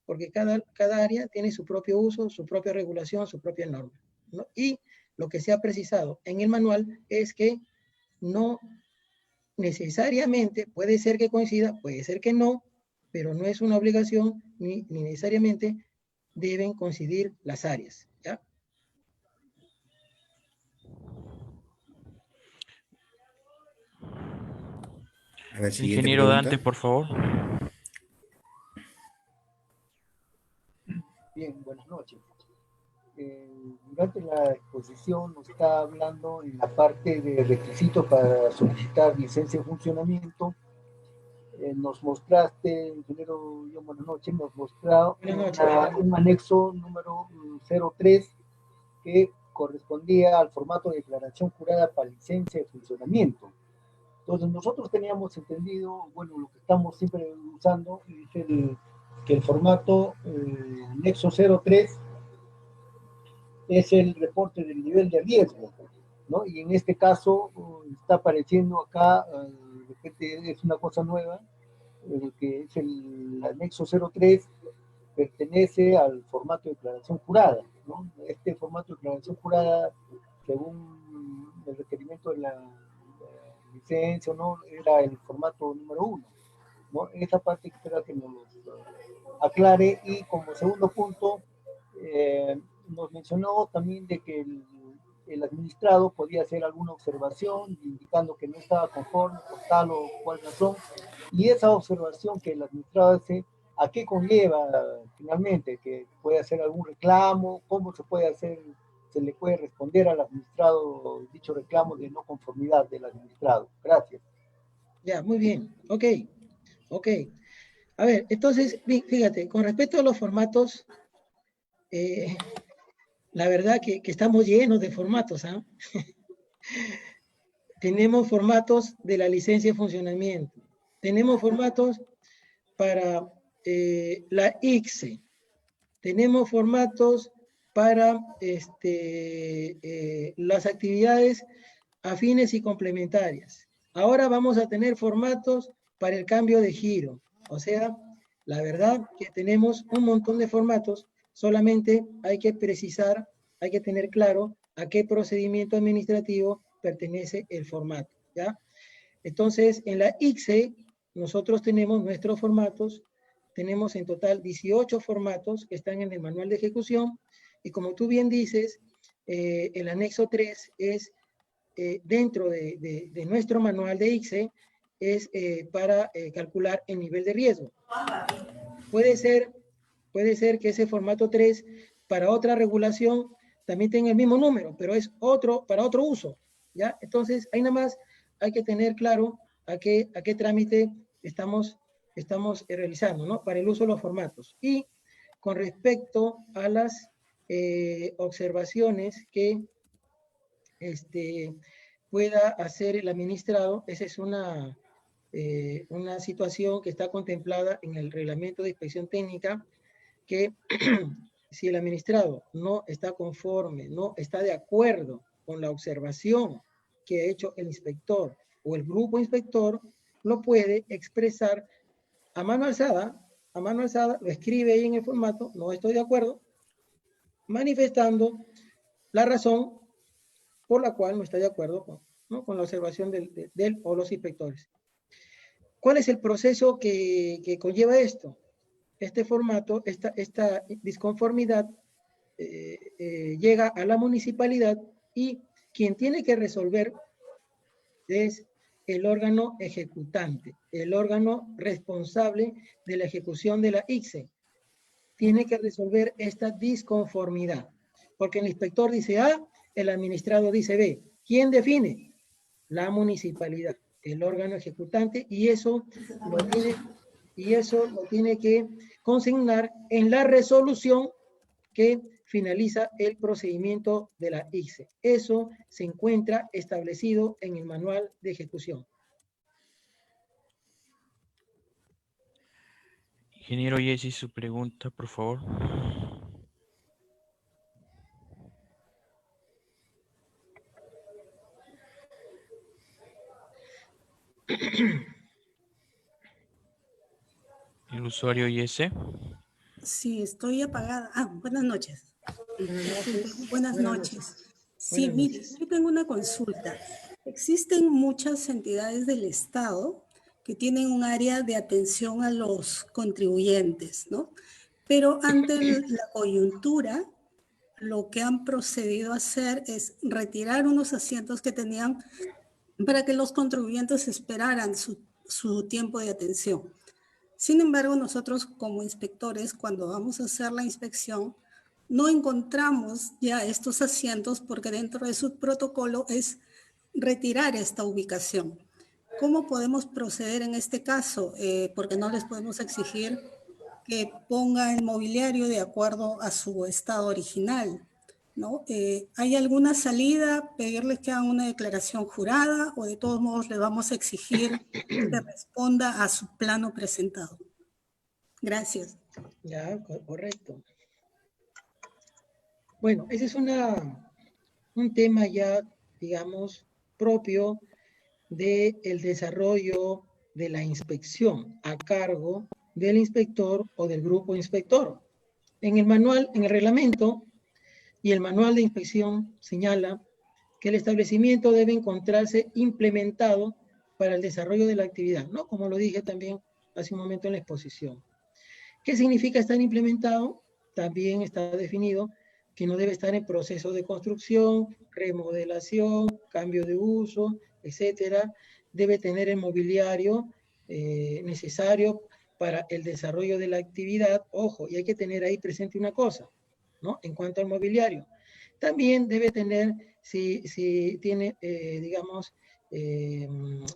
Porque cada área tiene su propio uso, su propia regulación, su propia norma, ¿no? Y lo que se ha precisado en el manual es que no necesariamente, puede ser que coincida, puede ser que no, pero no es una obligación ni necesariamente deben coincidir las áreas, ¿ya? A ver, siguiente Ingeniero pregunta. Dante, por favor. Bien, buenas noches. Durante la exposición nos está hablando en la parte de requisitos para solicitar licencia de funcionamiento, nos mostraste, ingeniero, buenas noches, nos mostró un anexo número 03 que correspondía al formato de declaración jurada para licencia de funcionamiento. Entonces nosotros teníamos entendido, bueno, lo que estamos siempre usando es que el formato anexo 03 es el reporte del nivel de riesgo, ¿no? Y en este caso está apareciendo acá, de repente es una cosa nueva, que es el anexo 03, pertenece al formato de declaración jurada, ¿no? Este formato de declaración jurada, según el requerimiento de la licencia, ¿no? Era el formato número 1, ¿no? Esa parte quisiera que nos aclare. Y como segundo punto, nos mencionó también de que el administrado podía hacer alguna observación indicando que no estaba conforme por tal o cual razón, y esa observación que el administrado hace, ¿a qué conlleva finalmente? ¿Que puede hacer algún reclamo? ¿Cómo se puede hacer? ¿Se le puede responder al administrado dicho reclamo de no conformidad del administrado? Gracias. Ya, muy bien. Ok. A ver, entonces, fíjate, con respecto a los formatos, la verdad que estamos llenos de formatos, ¿ah? Tenemos formatos de la licencia de funcionamiento. Tenemos formatos para la ICSE. Tenemos formatos para las actividades afines y complementarias. Ahora vamos a tener formatos para el cambio de giro. O sea, la verdad que tenemos un montón de formatos, solamente hay que precisar, hay que tener claro a qué procedimiento administrativo pertenece el formato, ¿ya? Entonces, en la ICSE, nosotros tenemos nuestros formatos, tenemos en total 18 formatos que están en el manual de ejecución, y como tú bien dices, el anexo 3 es dentro de nuestro manual de ICSE, es para calcular el nivel de riesgo. Puede ser que ese formato 3 para otra regulación también tenga el mismo número, pero es para otro uso, ¿ya? Entonces, ahí nada más hay que tener claro a qué trámite estamos realizando, ¿no? Para el uso de los formatos. Y con respecto a las observaciones que pueda hacer el administrado, esa es una situación que está contemplada en el reglamento de inspección técnica, que si el administrado no está conforme, no está de acuerdo con la observación que ha hecho el inspector o el grupo inspector, lo puede expresar a mano alzada, lo escribe ahí en el formato, no estoy de acuerdo, manifestando la razón por la cual no está de acuerdo con la observación del o los inspectores. ¿Cuál es el proceso que conlleva esto? Este formato, esta disconformidad llega a la municipalidad, y quien tiene que resolver es el órgano ejecutante, el órgano responsable de la ejecución de la ICSE. Tiene que resolver esta disconformidad, porque el inspector dice A, el administrado dice B. ¿Quién define? La municipalidad, el órgano ejecutante, y eso lo tiene que consignar en la resolución que finaliza el procedimiento de la ICSE. Eso se encuentra establecido en el manual de ejecución. Ingeniero Jesse, su pregunta, por favor. El usuario Jesse. Sí, estoy apagada. Buenas noches. Buenas noches. Sí, mire, yo tengo una consulta. Existen muchas entidades del Estado que tienen un área de atención a los contribuyentes, ¿no? Pero ante la coyuntura, lo que han procedido a hacer es retirar unos asientos que tenían para que los contribuyentes esperaran su tiempo de atención. Sin embargo, nosotros como inspectores, cuando vamos a hacer la inspección, no encontramos ya estos asientos porque dentro de su protocolo es retirar esta ubicación. ¿Cómo podemos proceder en este caso? Porque no les podemos exigir que ponga el mobiliario de acuerdo a su estado original, ¿no? ¿Hay alguna salida, pedirles que hagan una declaración jurada o de todos modos les vamos a exigir que responda a su plano presentado? Gracias. Ya, correcto. Bueno, ese es un tema ya, digamos, propio del desarrollo de la inspección a cargo del inspector o del grupo inspector. En el manual, en el reglamento y el manual de inspección señala que el establecimiento debe encontrarse implementado para el desarrollo de la actividad, ¿no? Como lo dije también hace un momento en la exposición. ¿Qué significa estar implementado? También está definido que no debe estar en proceso de construcción, remodelación, cambio de uso, etcétera. Debe tener el mobiliario necesario para el desarrollo de la actividad. Ojo, y hay que tener ahí presente una cosa, ¿no? En cuanto al mobiliario. También debe tener, si tiene, digamos,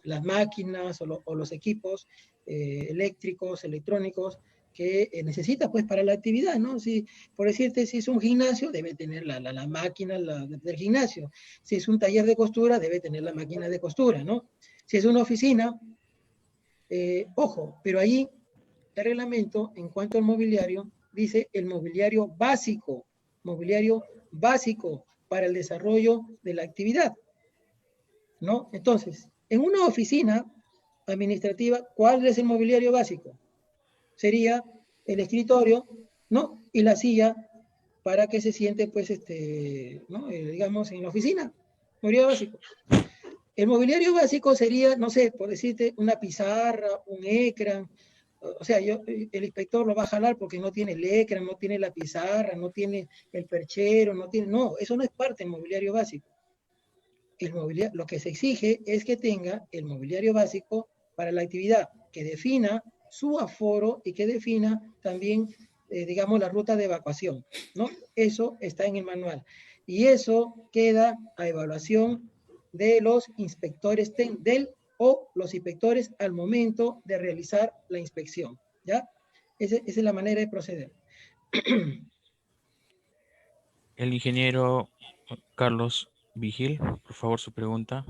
las máquinas o los equipos eléctricos, electrónicos, que necesita pues para la actividad, ¿no? Si, por decirte, si es un gimnasio, debe tener la máquina del gimnasio. Si es un taller de costura, debe tener la máquina de costura, ¿no? Si es una oficina, ojo, pero ahí el reglamento, en cuanto al mobiliario, dice el mobiliario básico para el desarrollo de la actividad, ¿no? Entonces, en una oficina administrativa, ¿cuál es el mobiliario básico? Sería el escritorio, ¿no? Y la silla para que se siente, pues, ¿no? Digamos, en la oficina. Mobiliario básico. El mobiliario básico sería, no sé, por decirte, una pizarra, un ecran. O sea, el inspector lo va a jalar porque no tiene el ecran, no tiene la pizarra, no tiene el perchero, no, eso no es parte del mobiliario básico. Lo que se exige es que tenga el mobiliario básico para la actividad, que defina su aforo y que defina también, digamos, la ruta de evacuación, ¿no? Eso está en el manual. Y eso queda a evaluación de los inspectores o los inspectores al momento de realizar la inspección, ¿ya? Esa es la manera de proceder. El ingeniero Carlos Vigil, por favor, su pregunta.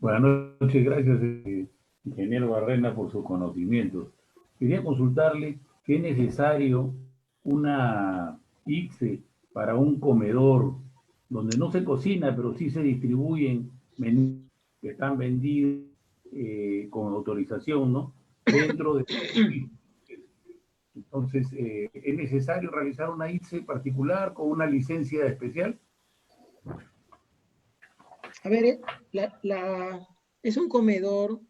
Buenas noches, gracias, ingeniero Barrena, por sus conocimientos. Quería consultarle que es necesario una ICFE para un comedor donde no se cocina, pero sí se distribuyen menús que están vendidos con autorización, ¿no? Dentro de... Entonces, ¿es necesario realizar una ICFE particular con una licencia especial? A ver, es un comedor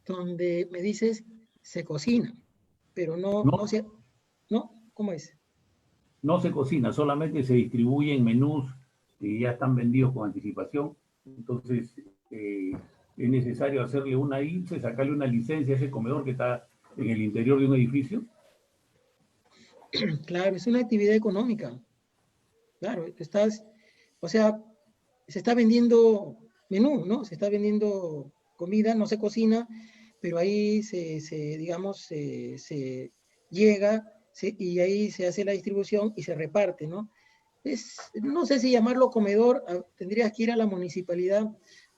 donde me dices se cocina, pero no, ¿cómo es? No se cocina, solamente se distribuyen menús que ya están vendidos con anticipación. Entonces, es necesario hacerle una ICFE, sacarle una licencia a ese comedor que está en el interior de un edificio. Claro, es una actividad económica. Claro, o sea, se está vendiendo menú, ¿no? Se está vendiendo comida, no se cocina, pero ahí digamos, se llega y ahí se hace la distribución y se reparte, ¿no? No sé si llamarlo comedor, tendrías que ir a la municipalidad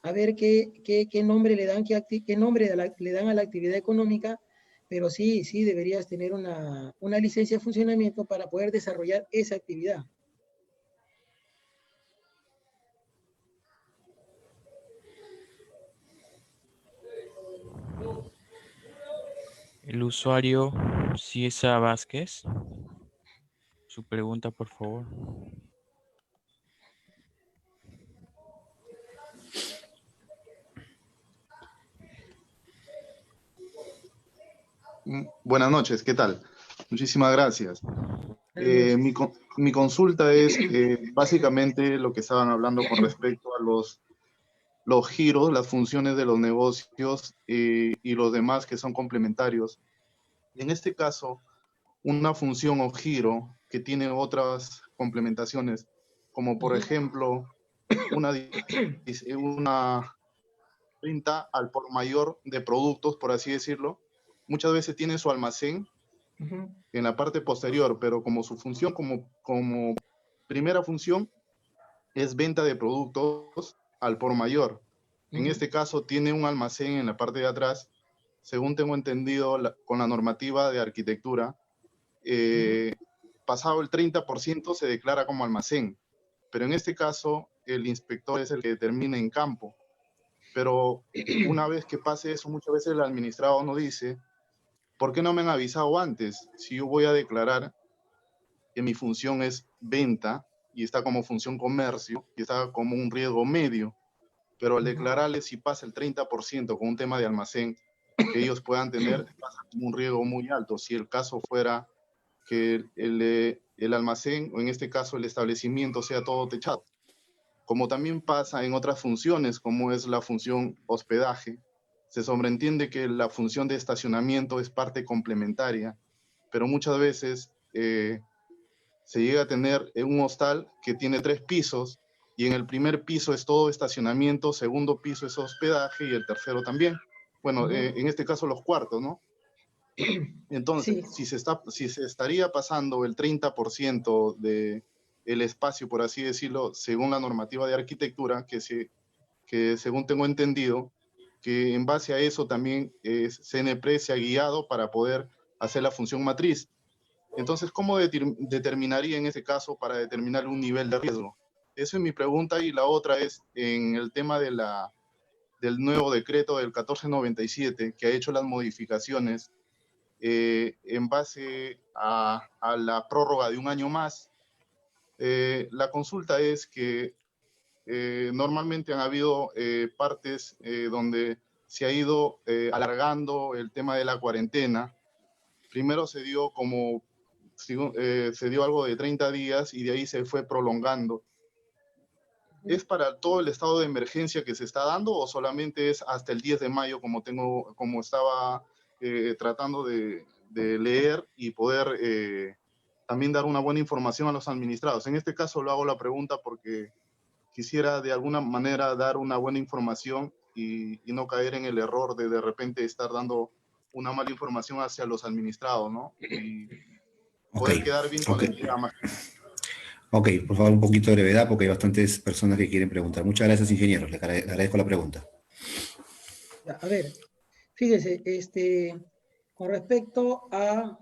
a ver qué nombre le dan, qué nombre le dan a la actividad económica, pero sí deberías tener una licencia de funcionamiento para poder desarrollar esa actividad. El usuario Ciesa Vázquez. Su pregunta, por favor. Buenas noches, ¿qué tal? Muchísimas gracias. Mi consulta es básicamente lo que estaban hablando con respecto a los giros, las funciones de los negocios y los demás que son complementarios. En este caso, una función o giro que tiene otras complementaciones, como por ejemplo una venta al por mayor de productos, por así decirlo. Muchas veces tiene su almacén en la parte posterior, pero como su función, como primera función, es venta de productos al por mayor. En este caso tiene un almacén en la parte de atrás, según tengo entendido con la normativa de arquitectura, pasado el 30% se declara como almacén, pero en este caso el inspector es el que determina en campo. Pero una vez que pase eso, muchas veces el administrado nos dice, ¿por qué no me han avisado antes? Si yo voy a declarar que mi función es venta y está como función comercio y está como un riesgo medio, pero al declararles si pasa el 30% con un tema de almacén, que ellos puedan tener, pasa como un riesgo muy alto. Si el caso fuera que el almacén, o en este caso el establecimiento, sea todo techado. Como también pasa en otras funciones, como es la función hospedaje, se sobreentiende que la función de estacionamiento es parte complementaria, pero muchas veces se llega a tener un hostal que tiene 3 pisos, y en el primer piso es todo estacionamiento, segundo piso es hospedaje y el tercero también. Bueno, en este caso los cuartos, ¿no? Entonces, si se estaría pasando el 30% del espacio, por así decirlo, según la normativa de arquitectura, que según tengo entendido, que en base a eso también CNPRE se ha guiado para poder hacer la función matriz. Entonces, ¿cómo determinaría en ese caso para determinar un nivel de riesgo? Esa es mi pregunta, y la otra es en el tema del nuevo decreto del 1497, que ha hecho las modificaciones en base a la prórroga de un año más. La consulta es que normalmente han habido partes donde se ha ido alargando el tema de la cuarentena. Primero se dio algo de 30 días y de ahí se fue prolongando. ¿Es para todo el estado de emergencia que se está dando o solamente es hasta el 10 de mayo como estaba tratando de leer y poder también dar una buena información a los administrados? En este caso lo hago la pregunta porque quisiera de alguna manera dar una buena información y no caer en el error de repente estar dando una mala información hacia los administrados, ¿no? Y poder quedar bien con la entidad más. Ok, por favor, un poquito de brevedad porque hay bastantes personas que quieren preguntar. Muchas gracias, ingeniero. Le agradezco la pregunta. A ver, fíjese, con respecto a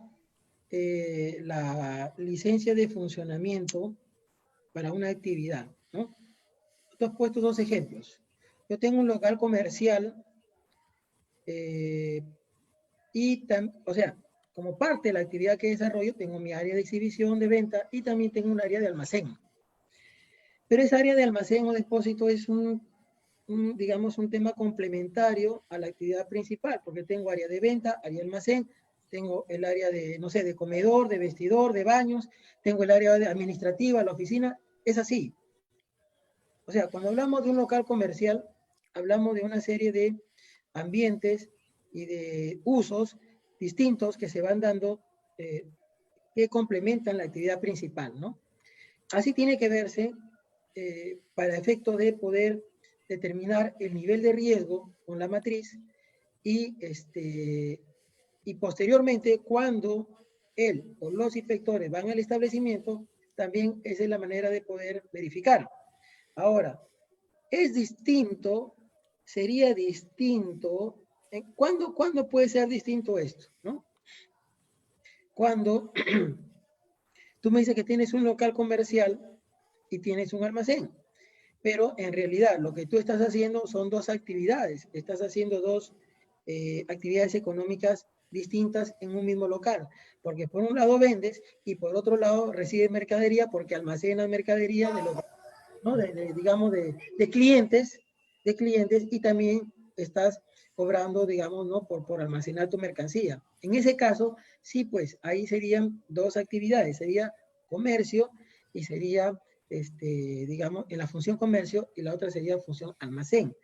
la licencia de funcionamiento para una actividad, ¿no? Tú has puesto 2 ejemplos. Yo tengo un local comercial o sea, como parte de la actividad que desarrollo, tengo mi área de exhibición, de venta, y también tengo un área de almacén. Pero esa área de almacén o depósito es digamos, un tema complementario a la actividad principal, porque tengo área de venta, área de almacén, tengo el área de, no sé, de comedor, de vestidor, de baños, tengo el área administrativa, la oficina, es así. O sea, cuando hablamos de un local comercial, hablamos de una serie de ambientes y de usos distintos que se van dando, que complementan la actividad principal, ¿no? Así tiene que verse para efecto de poder determinar el nivel de riesgo con la matriz y posteriormente cuando él o los inspectores van al establecimiento, también esa es la manera de poder verificar. Ahora, es distinto, sería distinto. ¿Cuándo puede ser distinto esto, no? Cuando tú me dices que tienes un local comercial y tienes un almacén, pero en realidad lo que tú estás haciendo son 2 actividades. Estás haciendo 2 actividades económicas distintas en un mismo local, porque por un lado vendes y por otro lado recibes mercadería porque almacenas mercadería de los, ¿no? digamos, de clientes, y también estás cobrando, digamos, ¿no? por almacenar tu mercancía. En ese caso, sí, pues ahí serían 2 actividades, sería comercio y sería, digamos, en la función comercio, y la otra sería función almacén.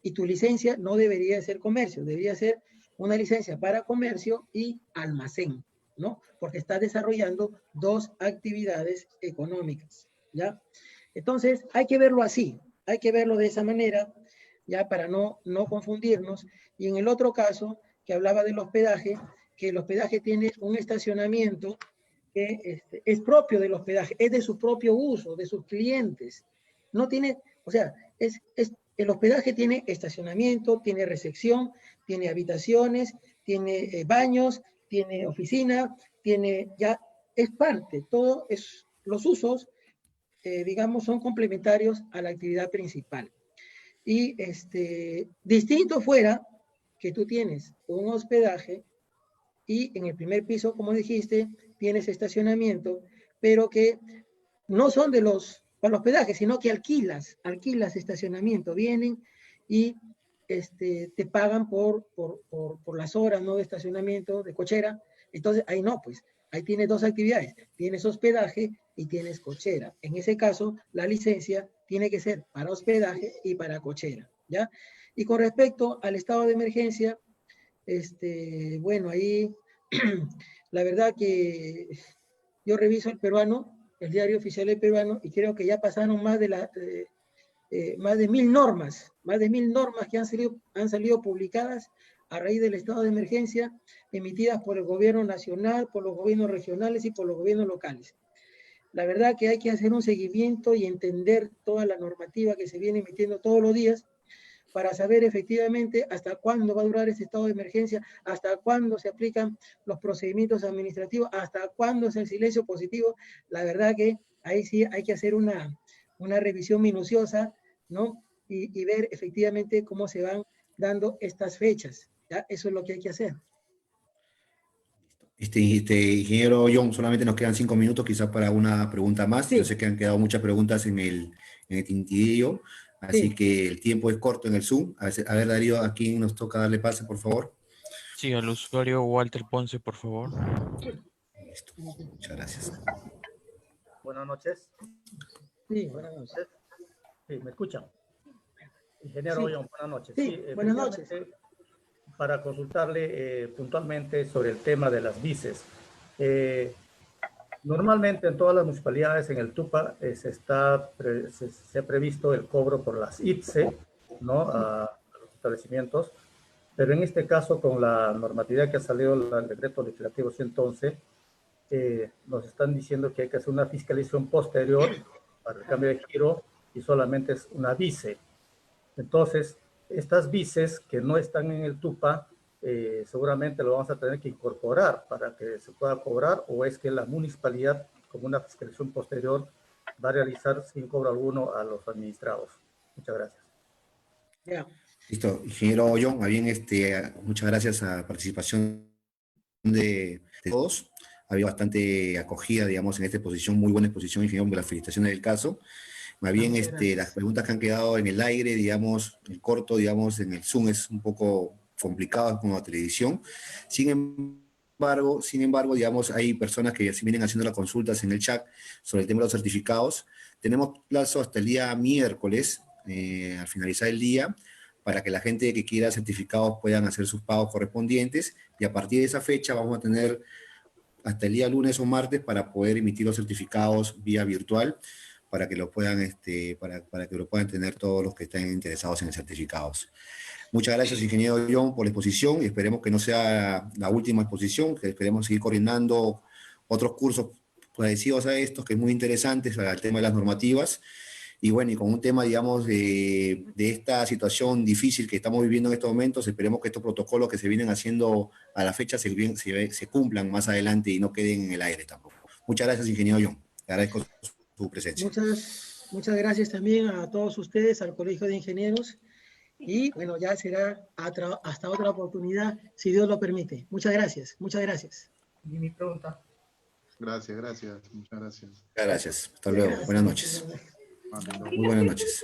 Y tu licencia no debería ser comercio, debería ser una licencia para comercio y almacén, ¿no? Porque estás desarrollando 2 actividades económicas, ¿ya? Entonces, hay que verlo así. hay que verlo de esa manera, ya para no confundirnos. Y en el otro caso, que hablaba del hospedaje, que el hospedaje tiene un estacionamiento que es propio del hospedaje, es de su propio uso, de sus clientes. No tiene, o sea, el hospedaje tiene estacionamiento, tiene recepción, tiene habitaciones, tiene baños, tiene oficina, tiene ya, es parte, todo es, los usos, digamos, son complementarios a la actividad principal. Y distinto fuera que tú tienes un hospedaje y en el primer piso, como dijiste, tienes estacionamiento, pero que no son para el hospedaje, sino que alquilas estacionamiento, vienen y te pagan por las horas, ¿no?, de estacionamiento, de cochera. Entonces, ahí no, pues, ahí tienes dos actividades, tienes hospedaje y tienes cochera. En ese caso, la licencia tiene que ser para hospedaje y para cochera, ¿ya? Y con respecto al estado de emergencia, bueno, ahí la verdad que yo reviso el peruano, el diario oficial del peruano, y creo que ya pasaron más de 1000 normas, que han salido publicadas a raíz del estado de emergencia, emitidas por el gobierno nacional, por los gobiernos regionales y por los gobiernos locales. La verdad que hay que hacer un seguimiento y entender toda la normativa que se viene emitiendo todos los días para saber efectivamente hasta cuándo va a durar ese estado de emergencia, hasta cuándo se aplican los procedimientos administrativos, hasta cuándo es el silencio positivo. La verdad que ahí sí hay que hacer una revisión minuciosa, ¿no? Y ver efectivamente cómo se van dando estas fechas, ¿ya? Eso es lo que hay que hacer. Ingeniero John, solamente nos quedan 5 minutos quizás para una pregunta más. Sí. Yo sé que han quedado muchas preguntas en el tintidillo, así Sí. que el tiempo es corto en el Zoom. A ver, Darío, ¿a quién nos toca darle pase, por favor? Sí, al usuario Walter Ponce, por favor. Listo. Muchas gracias. Buenas noches. Sí, buenas noches. Sí, ¿me escuchan? Ingeniero Ollón, buenas noches. Sí, buenas noches. Para consultarle puntualmente sobre el tema de las vices. Normalmente en todas las municipalidades en el Tupa se ha previsto el cobro por las IPSE, ¿no?, a los establecimientos, pero en este caso con la normatividad que ha salido el decreto legislativo 111, nos están diciendo que hay que hacer una fiscalización posterior para el cambio de giro y solamente es una vice. Entonces, estas vices que no están en el TUPA, seguramente lo vamos a tener que incorporar para que se pueda cobrar, o es que la municipalidad, con una fiscalización posterior, va a realizar sin cobro alguno a los administrados. Muchas gracias. Yeah. Listo, ingeniero John, bien, muchas gracias a la participación de todos. Ha habido bastante acogida, digamos, en esta exposición, muy buena exposición, ingeniero, las felicitaciones del caso. Más bien, las preguntas que han quedado en el aire, digamos, en corto, digamos, en el Zoom es un poco complicado como la televisión. Sin embargo, digamos, hay personas que se vienen haciendo las consultas en el chat sobre el tema de los certificados. Tenemos plazo hasta el día miércoles, al finalizar el día, para que la gente que quiera certificados puedan hacer sus pagos correspondientes, y a partir de esa fecha vamos a tener hasta el día lunes o martes para poder emitir los certificados vía virtual, para que lo puedan, para que lo puedan tener todos los que estén interesados en certificados. Muchas gracias, ingeniero John, por la exposición, y esperemos que no sea la última exposición, que esperemos seguir coordinando otros cursos parecidos a estos, que es muy interesante, al tema de las normativas, y bueno, y con un tema, digamos, de esta situación difícil que estamos viviendo en estos momentos, esperemos que estos protocolos que se vienen haciendo a la fecha se cumplan más adelante y no queden en el aire tampoco. Muchas gracias, ingeniero John. Le agradezco su presencia. Muchas gracias también a todos ustedes, al Colegio de Ingenieros, y bueno, ya será hasta otra oportunidad, si Dios lo permite. Muchas gracias, muchas gracias. Y mi pregunta. Gracias, muchas gracias. Gracias, hasta luego, buenas noches. Muy buenas noches.